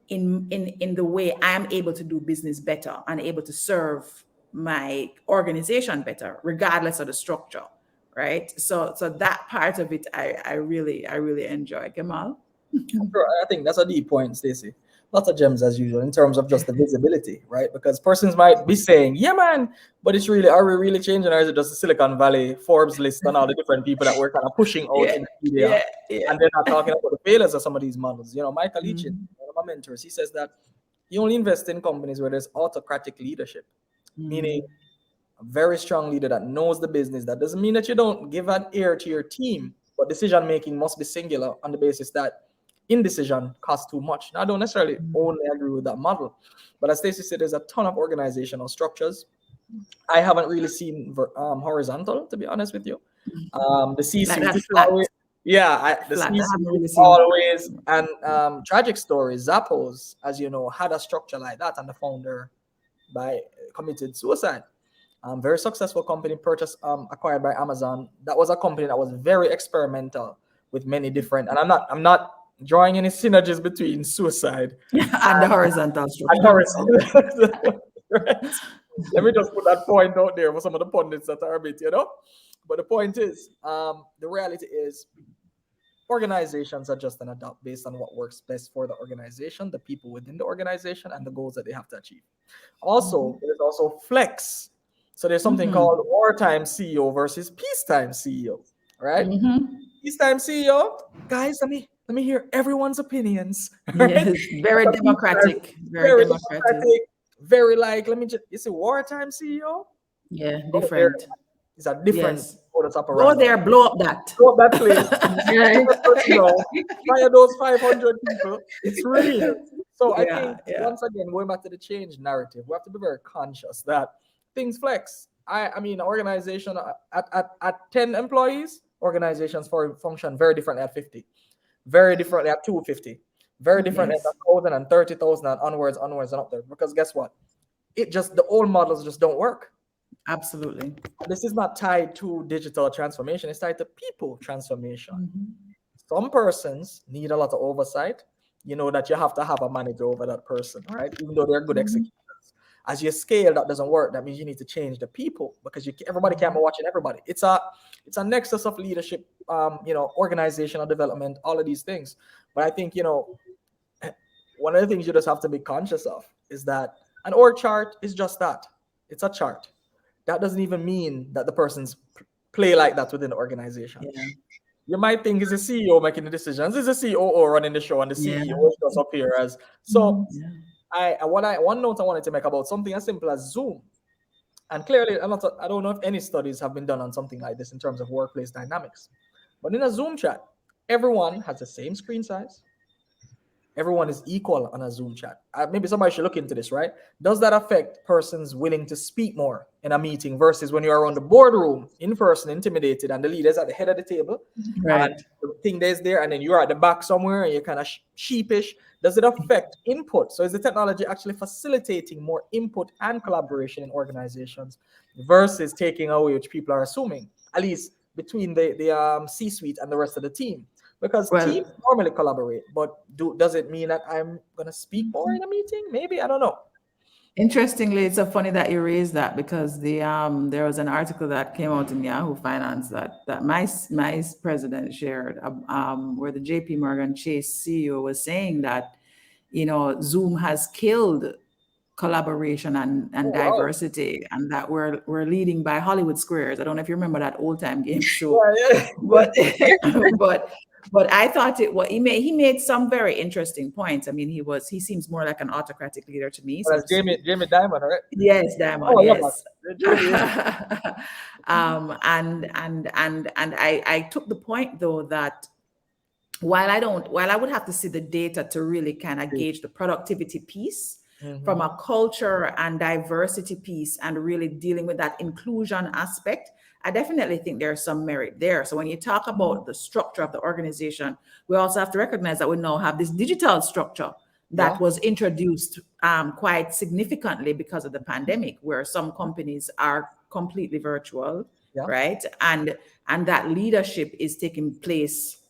in the way I'm able to do business better and able to serve my organization better, regardless of the structure, right? So that part of it, I really enjoy. Kemal. Sure, I think that's a deep point, Stacey. Lots of gems as usual in terms of just the visibility, right? Because persons might be saying, "Yeah, man," but it's really, are we really changing, or is it just the Silicon Valley Forbes list and all the different people that we're kind of pushing out Yeah, in the media, yeah, yeah. and they're not talking about the failures of some of these models? Michael Leachin, Mhm. one of my mentors, he says that you only invest in companies where there's autocratic leadership, meaning Mhm. a very strong leader that knows the business. That doesn't mean that you don't give an ear to your team, but decision making must be singular on the basis that indecision costs too much. Now, I don't necessarily only agree with that model, but as Stacey said, there's a ton of organizational structures. I haven't really seen horizontal, to be honest with you. The Like C-suite that is flat, always, yeah, that the flat. I C-suite haven't is really seen. always, and tragic stories. Zappos, as you know, had a structure like that, and the founder by committed suicide. Very successful company purchased, acquired by Amazon. That was a company that was very experimental with many different. And I'm not drawing any synergies between suicide And the horizontal and structure. horizontal. Right? Let me just put that point out there for some of the pundits that are a bit. But the point is, the reality is, organizations adjust and adapt based on what works best for the organization, the people within the organization, and the goals that they have to achieve. Also, there's also flex. So there's something Mhm. called wartime CEO versus peacetime CEO, right? Mhm. Peacetime CEO, guys, let me hear everyone's opinions, right? Yes, very democratic, very Very democratic. democratic, very like, let me just, you see, wartime CEO, Yeah, go there. different. It's a different Yes. modus Go operandi. there, blow up that. Go up that place, Yeah. fire those 500 people. It's real. So I Yeah, think yeah. once again, going back to the change narrative, we have to be very conscious that things flex. I mean, organization at 10 employees, organizations function very differently at 50, very differently at 250, very differently at Yes, 1,000 and 30,000 and onwards and up there. Because guess what? The old models just don't work. absolutely. This is not tied to digital transformation, it's tied to people transformation. Mhm. Some persons need a lot of oversight. You know that you have to have a manager over that person, right? Even though they're good Mhm. executors. As you scale, that doesn't work. That means you need to change the people because everybody can't be watching everybody. It's a nexus of leadership, organizational development, all of these things. But I think one of the things you just have to be conscious of is that an org chart is just that. It's a chart. That doesn't even mean that the person's play like that within the organization. Yeah, You might think it's the CEO making the decisions, it's the COO running the show, and the yeah, CEO is just up here as so. yeah. One note I wanted to make about something as simple as Zoom, and clearly I don't know if any studies have been done on something like this in terms of workplace dynamics, but in a Zoom chat, everyone has the same screen size, everyone is equal on a Zoom chat. Maybe somebody should look into this, right? Does that affect persons willing to speak more in a meeting versus when you're around the boardroom in person, intimidated, and the leader's at the head of the table, and Right. the thing there's there, and then you're at the back somewhere and you're kind of sheepish? Does it affect input? So is the technology actually facilitating more input and collaboration in organizations versus taking away, which people are assuming, at least between the C-suite and the rest of the team? Because Well, teams normally collaborate, but does it mean that I'm gonna speak more in a meeting? Maybe, I don't know. interestingly, it's so funny that you raised that because there was an article that came out in Yahoo Finance that my president shared where the J.P. Morgan Chase CEO was saying that Zoom has killed collaboration and Oh wow. diversity, and that we're leading by Hollywood Squares. I don't know if you remember that old time game show, Yeah, but yeah. but but I thought he made some very interesting points. I mean, he seems more like an autocratic leader to me, Oh, so that's to Jamie speak. Jamie Dimon, right? Yes, Diamond, Oh, I love yes. that. Jamie. And I took the point though that while I would have to see the data to really kind of gauge the productivity piece, From Mm-hmm. a culture and diversity piece and really dealing with that inclusion aspect, I definitely think there's some merit there. So when you talk about the structure of the organization, we also have to recognize that we now have this digital structure Yeah. that was introduced quite significantly because of the pandemic, where some companies are completely virtual, Yeah. right? And that leadership is taking place,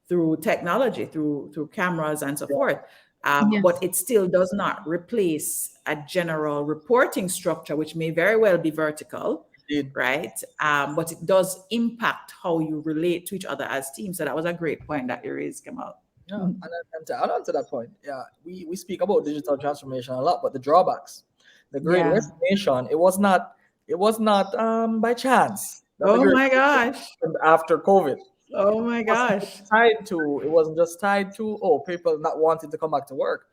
through technology, through cameras and so Yeah. forth. But Yes. it still does not replace a general reporting structure, which may very well be vertical, Indeed. right? But it does impact how you relate to each other as teams. So that was a great point that you raised, Kamal. Yeah. And to add on to that point, yeah, we speak about digital transformation a lot, but the drawbacks, the great Yeah. resignation, it was not by chance that the Oh great my resignation gosh. happened after COVID. Oh my Wasn't just gosh. tied to, it wasn't just tied to, oh, people not wanting to come back to work.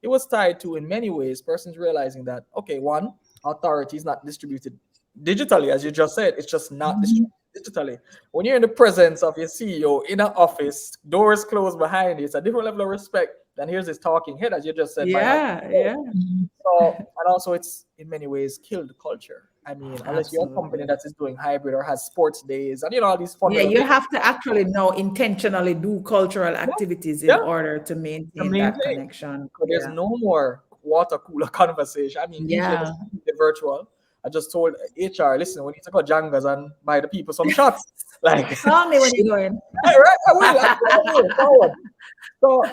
It was tied to, in many ways, persons realizing that, okay, one, authority is not distributed digitally, as you just said, it's just not Mhm. distributed digitally. When you're in the presence of your CEO in an office, doors closed behind you, it's a different level of respect than here's this talking head, as you just said, by my Yeah, yeah, Mhm. so, and also it's in many ways killed the culture. I mean, unless you're a company absolutely. that is doing hybrid or has sports days and all these fun Yeah, little you things. have to actually now intentionally do cultural Yeah, activities in yeah, order to the maintain main that thing. connection. So there's Yeah. no more water cooler conversation. I mean, DJ Yeah. was virtual. I just told HR, listen, we need to go Jangas and buy the people some shots. Like, Call me when you're going. right, I will. I'm telling you, forward. So,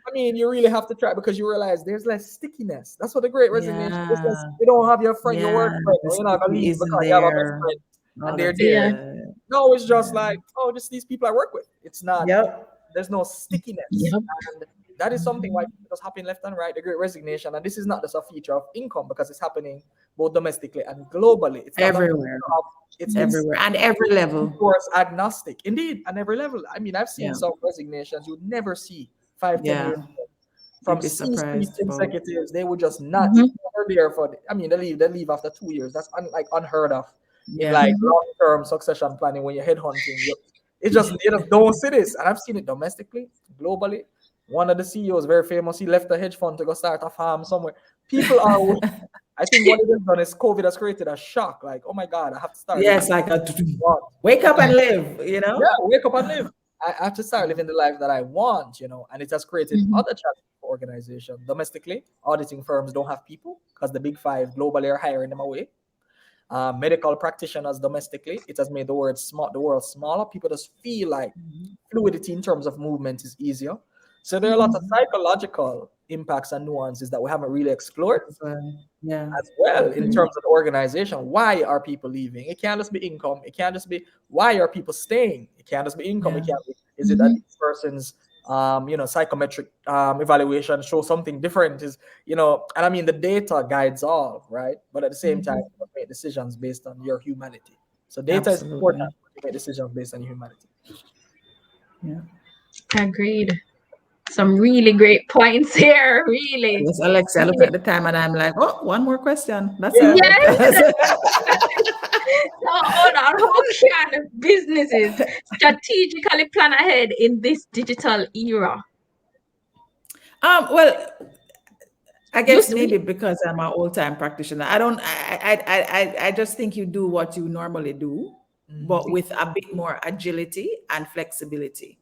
I mean, you really have to try because you realize there's less stickiness. That's what the great resignation is. Less, Yeah. you don't have your friend, your work Yeah. friend, The or you're not gonna sticky leave isn't because you have a best there. friend Oh, and they're that's there. Yeah. good. No, it's just Yeah. like, oh, just these people I work with. It's not, Yep. there's no stickiness. Yep. And that is something why it does happen left and right, the great resignation. And this is not just a feature of income because it's happening both domestically and globally. It's not a Everywhere. feature of, it's Everywhere. And every level. resource agnostic. Indeed, on every level. I mean, I've seen Yeah. some resignations you'd never see 5, 10 years Yeah. ago from You'd be C-suite surprised about. executives. They would just not Mhm. never there for. I mean, they leave after 2 years. That's like unheard of in Yeah. like Mhm. long-term succession planning when you're headhunting. It's just you just don't see this, and I've seen it domestically, globally. One of the CEOs, very famous, he left the hedge fund to go start a farm somewhere. People are. I think what it has done is COVID has created a shock. Like, oh my God, I have to start living Yes, like a what? wake up and live. Yeah, wake up and live. I have to start living the life that I want, and it has created Mhm. other challenges for organizations. Domestically, auditing firms don't have people because the big five globally are hiring them away. Medical practitioners domestically, it has made the world smaller. People just feel like fluidity in terms of movement is easier. So there are a lot of Mhm. psychological impacts and nuances that we haven't really explored As well. Yeah. as well in Agree. terms of the organization. Why are people leaving? It can't just be income. It can't just be why are people staying? It can't just be income. It Yeah. can't be is it that Mhm. this person's psychometric evaluation shows something different and I mean the data guides all right, but at the same time Mhm. you must make decisions based on your humanity. So data is important, Absolutely. but you make decisions based on your humanity. Yeah. Agreed. Some really great points here. Really. Yes, Alexia, I look Really. at the time and I'm like, oh, one more question. That's Yeah. all. Yes. Because So hold on. How can businesses strategically plan ahead in this digital era? well, I You guess maybe because I'm an old time practitioner, I don't. I just think you do what you normally do, Mhm. but with a bit more agility and flexibility.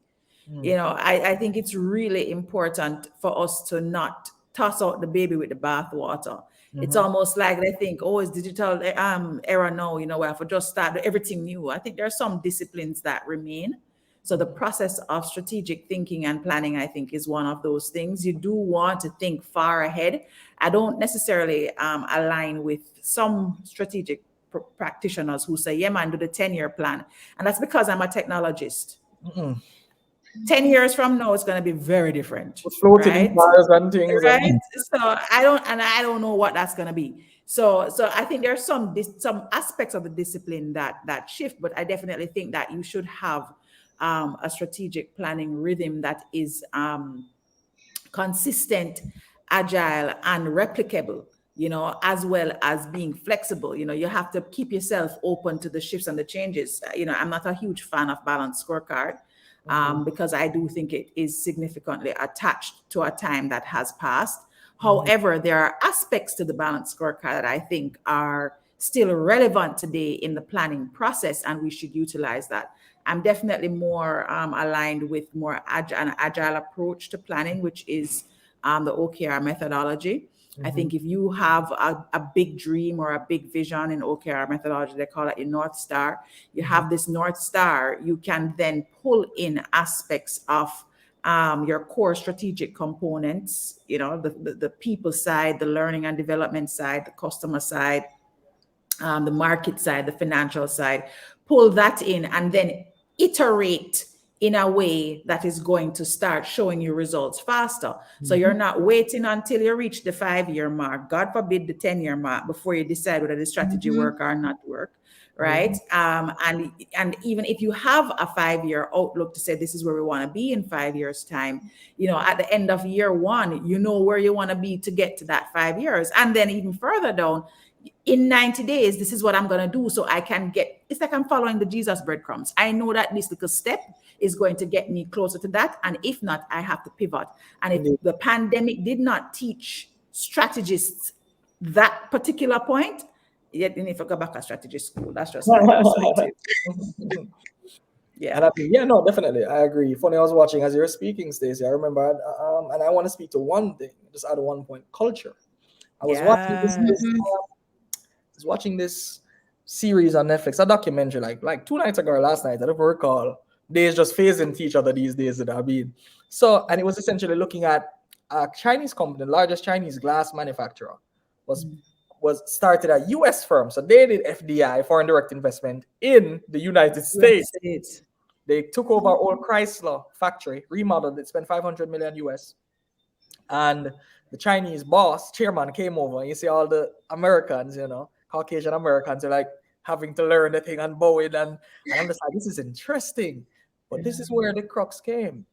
Mhm. I think it's really important for us to not toss out the baby with the bathwater. It's Mhm. almost like they think, oh, it's digital era now, we have to just start everything new. I think there are some disciplines that remain. So the process of strategic thinking and planning, I think, is one of those things. You do want to think far ahead. I don't necessarily align with some strategic practitioners who say, yeah, man, do the 10-year plan. And that's because I'm a technologist. Mhm. 10 years from now, it's going to be very different, With floating in right? cars and things and Right. So I don't know what that's going to be. So I think there's some aspects of the discipline that shift, but I definitely think that you should have a strategic planning rhythm that is consistent, agile, and replicable, as well as being flexible. You have to keep yourself open to the shifts and the changes. I'm not a huge fan of balanced scorecard Mhm. because I do think it is significantly attached to a time that has passed. However, there are aspects to the balanced scorecard that I think are still relevant today in the planning process, and we should utilize that. I'm definitely more aligned with more an agile approach to planning, which is the OKR methodology. I Mm-hmm. think if you have a big dream or a big vision in OKR methodology, they call it your North Star. You Mm-hmm. have this North Star, you can then pull in aspects of your core strategic components, the people side, the learning and development side, the customer side, the market side, the financial side, pull that in and then iterate in a way that is going to start showing you results faster. So Mm-hmm. you're not waiting until you reach the 5 year mark, God forbid the 10 year mark, before you decide whether the strategy Mm-hmm. work or not work. Right. Mm-hmm. And even if you have a 5 year outlook to say this is where we want to be in 5 years time, at the end of year one, you know where you want to be to get to that 5 years. And then even further down, in 90 days, this is what I'm going to do. So I can it's like I'm following the Jesus breadcrumbs. I know that this little step is going to get me closer to that. And if not, I have to pivot. And if Indeed. the pandemic did not teach strategists that particular point, yet you need to go back to strategy school. That's just my perspective. And Yeah. I think, yeah, no, definitely, I agree. Funny, I was watching as you were speaking, Stacey. I remember, and I want to speak to one thing, just add one point: culture. I was watching Yes. was watching this series on Netflix, a documentary, like 2 nights ago or last night. I don't recall. Days just phasing into each other these days. That I mean, so and it was essentially looking at a Chinese company, the largest Chinese glass manufacturer, was was started a U.S. firm. So they did FDI, foreign direct investment, in the United United States. States. They took over old Chrysler factory, remodeled it, spent 500 million US, and the Chinese boss chairman came over. And you see all the Americans, Caucasian Americans are like having to learn the thing and bowing, and I'm just like, this is interesting. But this is where the crux came.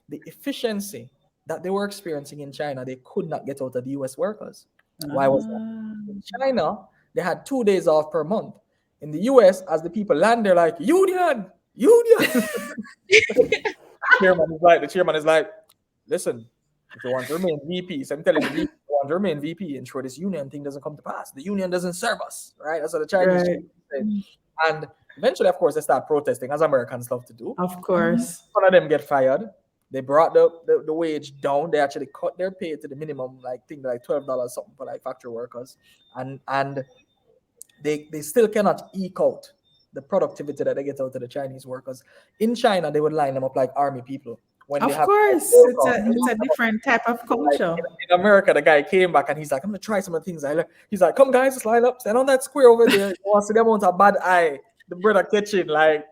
The efficiency that they were experiencing in China, they could not get out of the US workers. Why was that? Ah, In China, they had 2 days off per month. In the US, as the people land, they're like, union, union. The chairman is like, listen, if you want to remain VP, so I'm telling the VP, if you want to remain VP, ensure this union thing doesn't come to pass. The union doesn't serve us, right? That's what the Chinese right. chairman said. And eventually, of course, they start protesting, as Americans love to do. Of course. Some of them get fired. They brought the wage down. They actually cut their pay to the minimum, like think like $12 something for like factory workers, and they still cannot eke out the productivity that they get out of the Chinese workers. In China, they would line them up like army people when they Of have course. It's work. a it's a different type of Like culture. in America, the guy came back and he's like, I'm gonna try some of the things I learned. He's like, come guys, let's line up, stand on that square over there. You want to see them on a bad eye, the brother catching, like,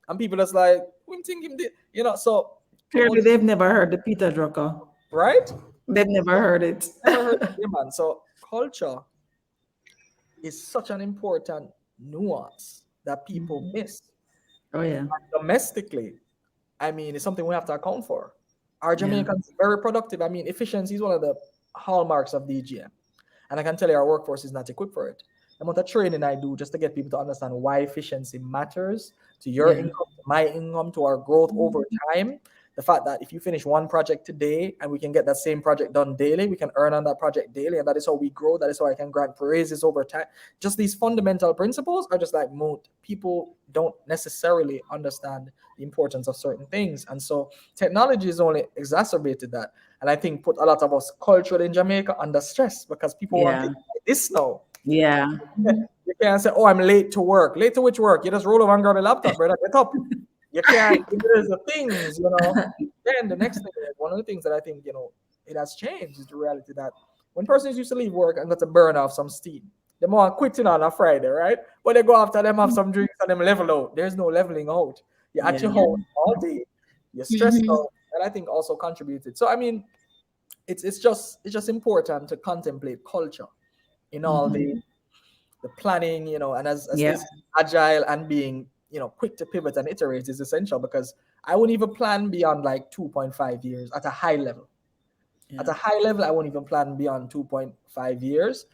and people just like, we think him did, so Clearly, they've never heard the Peter Drucker. right? They've never heard it. Never heard of him, man. So culture is such an important nuance that people miss. Oh yeah, Domestically, I mean, it's something we have to account for. Are yeah, Jamaicans very productive? I mean, efficiency is one of the hallmarks of DGM. And I can tell you our workforce is not equipped for it. The amount of training I do just to get people to understand why efficiency matters to your yeah, income, to my income, to our growth over time. The fact that if you finish one project today and we can get that same project done daily, we can earn on that project daily. And that is how we grow. That is how I can grant praises over time. Just these fundamental principles are just like moot. People don't necessarily understand the importance of certain things. And so technology has only exacerbated that. And I think put a lot of us culturally in Jamaica under stress because people want yeah, things like this now. yeah. You can't say, oh, I'm late to work. Late to which work? You just roll over and grab a laptop, brother. Get up. You can't. There's the things, Then the next thing, one of the things that I think, it has changed is the reality that when persons used to leave work and got to burn off some steam, they more quitting on a Friday, right? But they go after them, have some drinks, and them level out. There's no leveling out. You're at your Yeah. home all day. You're stressed out, and I think also contributed. So I mean, it's just important to contemplate culture in all the planning, and as Yeah. this agile and being, quick to pivot and iterate is essential because I wouldn't even plan beyond like 2.5 years at a high level. At Yeah. a high level, I won't even plan beyond 2.5 years.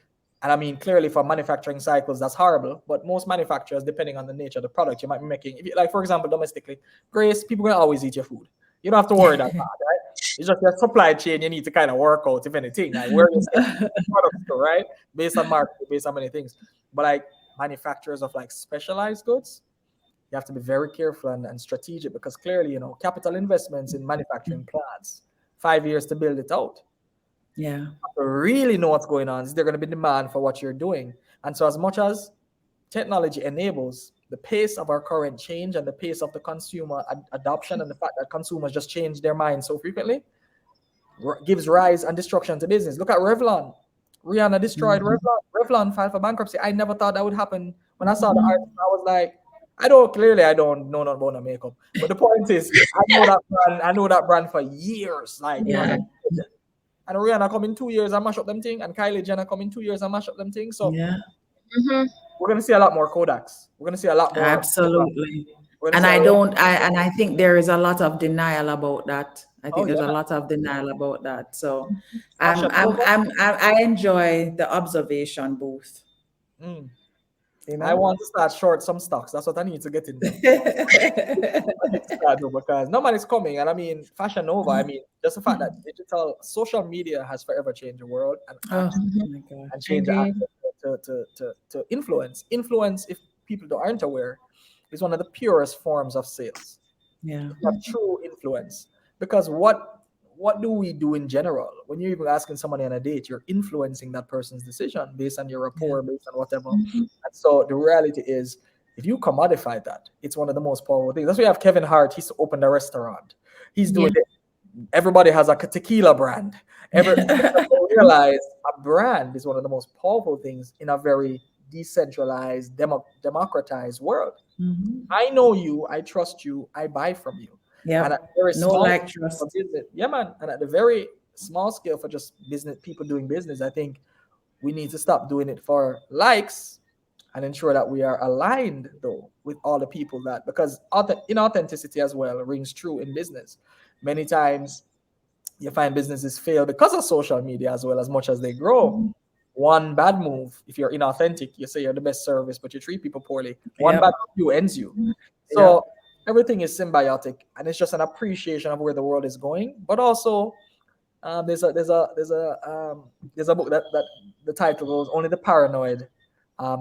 And I mean, clearly for manufacturing cycles, that's horrible. But most manufacturers, depending on the nature of the product you might be making, if you, like for example, domestically, Grace, people gonna always eat your food. You don't have to worry that hard, right? It's just your supply chain you need to kind of work out, if anything, like where you send products to, right? Based on market, based on many things. But like manufacturers of like specialized goods, you have to be very careful and strategic because clearly, capital investments in manufacturing plants, 5 years to build it out. Yeah. To really know what's going on, is there going to be demand for what you're doing? And so, as much as technology enables the pace of our current change and the pace of the consumer adoption and the fact that consumers just change their minds so frequently, gives rise and destruction to business. Look at Revlon. Rihanna destroyed Mhm. Revlon. Revlon filed for bankruptcy. I never thought that would happen. When I saw the Mhm. article, I was like, I don't know nothing about the makeup. But the point is, I know that brand for years. Like it was Yeah. a and Rihanna come in 2 years and mash up them thing, and Kylie Jenner come in 2 years and mash up them thing. So Yeah. Mm-hmm. we're gonna see a lot more Kodaks. We're gonna see a lot more. Absolutely. We're gonna And see a I lot. don't, I think there is a lot of denial about that. I Oh think there's a yeah, lot of denial about that. So Fashion Nova. I enjoy the observation booth. Mm. You I know? want to start short some stocks. That's what I need to get into. I need to start though because no man is coming. And I mean, Fashion Nova, I mean, just the fact that digital social media has forever changed the world and Oh access Mm-hmm. my God. and change the Agreed. access to influence. Influence, if people aren't aware, is one of the purest forms of sales. Yeah. It's not true influence. Because what do we do in general? When you're even asking somebody on a date, you're influencing that person's decision based on your Yeah. rapport, based on whatever. Mm-hmm. And so the reality is, if you commodify that, it's one of the most powerful things. That's why you have Kevin Hart. He's opened a restaurant. He's Yeah. doing it. Everybody has a tequila brand. Realize a brand is one of the most powerful things in a very decentralized, democratized world. Mhm. I know you, I trust you, I buy from you. And at Yep. a very No small like scale for trust. business, yeah, man. And at the very small scale for just business people doing business, I think we need to stop doing it for likes and ensure that we are aligned though with all the people that because inauthenticity as well rings true in business. Many times you find businesses fail because of social media as well as much as they grow. Mm-hmm. One bad move, if you're inauthentic, you say you're the best service, but you treat people poorly. One bad Yep. review ends you. So Yep. everything is symbiotic, and it's just an appreciation of where the world is going. But also, there's a book that the title goes "Only the Paranoid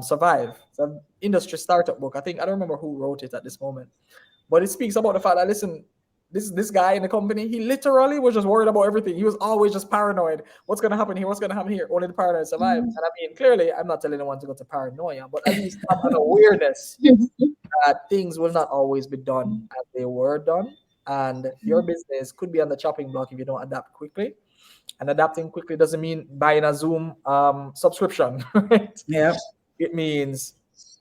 Survive." It's an industry startup book. I don't remember who wrote it at this moment, but it speaks about the fact that listen, this guy in the company, he literally was just worried about everything. He was always just paranoid. What's gonna happen here? What's gonna happen here? Only the paranoid survive. And I mean, clearly, I'm not telling anyone to go to paranoia, but at least have an awareness that things will not always be done as they were done. And your business could be on the chopping block if you don't adapt quickly. And adapting quickly doesn't mean buying a Zoom subscription, right? Yep. It means,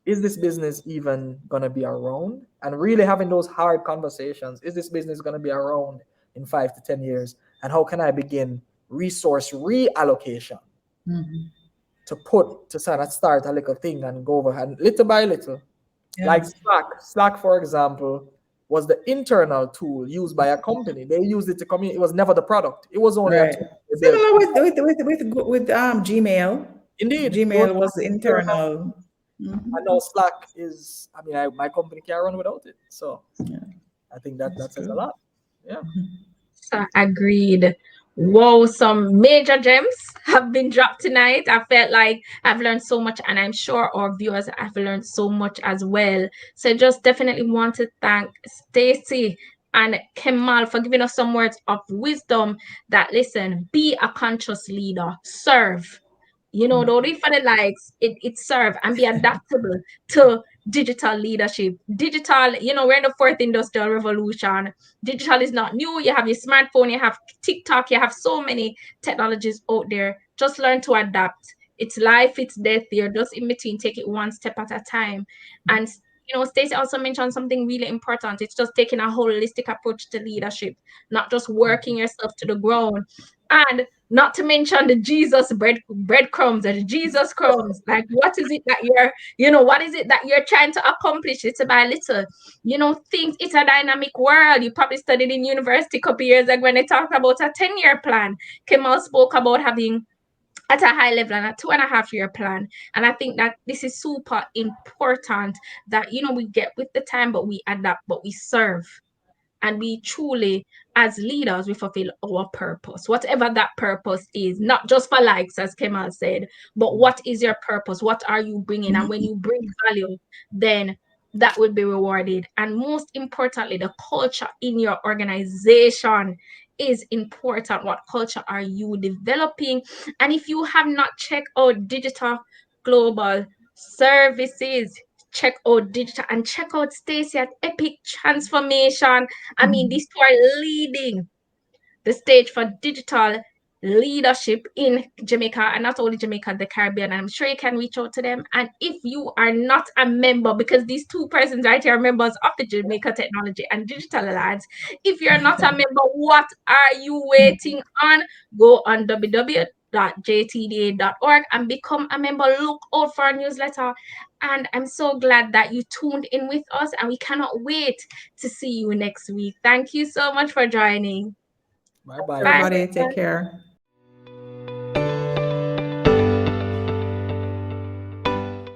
is this business even going to be around? And really having those hard conversations. Is this business going to be around in 5 to 10 years? And how can I begin resource reallocation Mhm. to sort of start a little thing and go over and little by little? Like Yeah. Slack, for example, was the internal tool used by a company. They used it to communicate. It was never the product. It was only a Right. tool they built. Similar with Gmail. Indeed, it was Gmail was the internal. internal. I Mhm. know Slack is. I mean, my company can't run without it. So Yeah, I think that that's that says a good. lot. Yeah. So agreed. Whoa, some major gems have been dropped tonight. I felt like I've learned so much, and I'm sure our viewers have learned so much as well. So just definitely want to thank Stacy and Kemal for giving us some words of wisdom that listen, be a conscious leader, serve. Don't live for the likes. It serve and be adaptable to digital leadership. Digital, we're in the fourth industrial revolution. Digital is not new. You have your smartphone, you have TikTok, you have so many technologies out there. Just learn to adapt. It's life, it's death. You're just in between. Take it one step at a time. And Stacey also mentioned something really important. It's just taking a holistic approach to leadership, not just working yourself to the ground. And not to mention the Jesus breadcrumbs and the Jesus crumbs. Like, what is it that what is it that you're trying to accomplish? Little by little, things. It's a dynamic world. You probably studied in university a couple years ago when they talked about a 10-year plan. Kemal spoke about having at a high level and a 2.5 year plan. And I think that this is super important that we get with the time, but we adapt, but we serve. and we truly, as leaders, we fulfill our purpose, whatever that purpose is, not just for likes, as Kemal said, but what is your purpose? What are you bringing? And when you bring value, then that will be rewarded. And most importantly, the culture in your organization is important. What culture are you developing? And if you have not checked out digital global services, check out digital and check out Stacy at Epic Transformation. I mean, these two are leading the stage for digital leadership in Jamaica, and not only Jamaica, the Caribbean. I'm sure you can reach out to them. And if you are not a member, because these two persons right here are members of the Jamaica Technology and Digital Alliance, if you're not a member, what are you waiting on? Go on www.jtda.org and become a member. Look out for our newsletter. And I'm so glad that you tuned in with us, and we cannot wait to see you next week. Thank you so much for joining. Bye bye, Bye. Everybody, everybody. take care.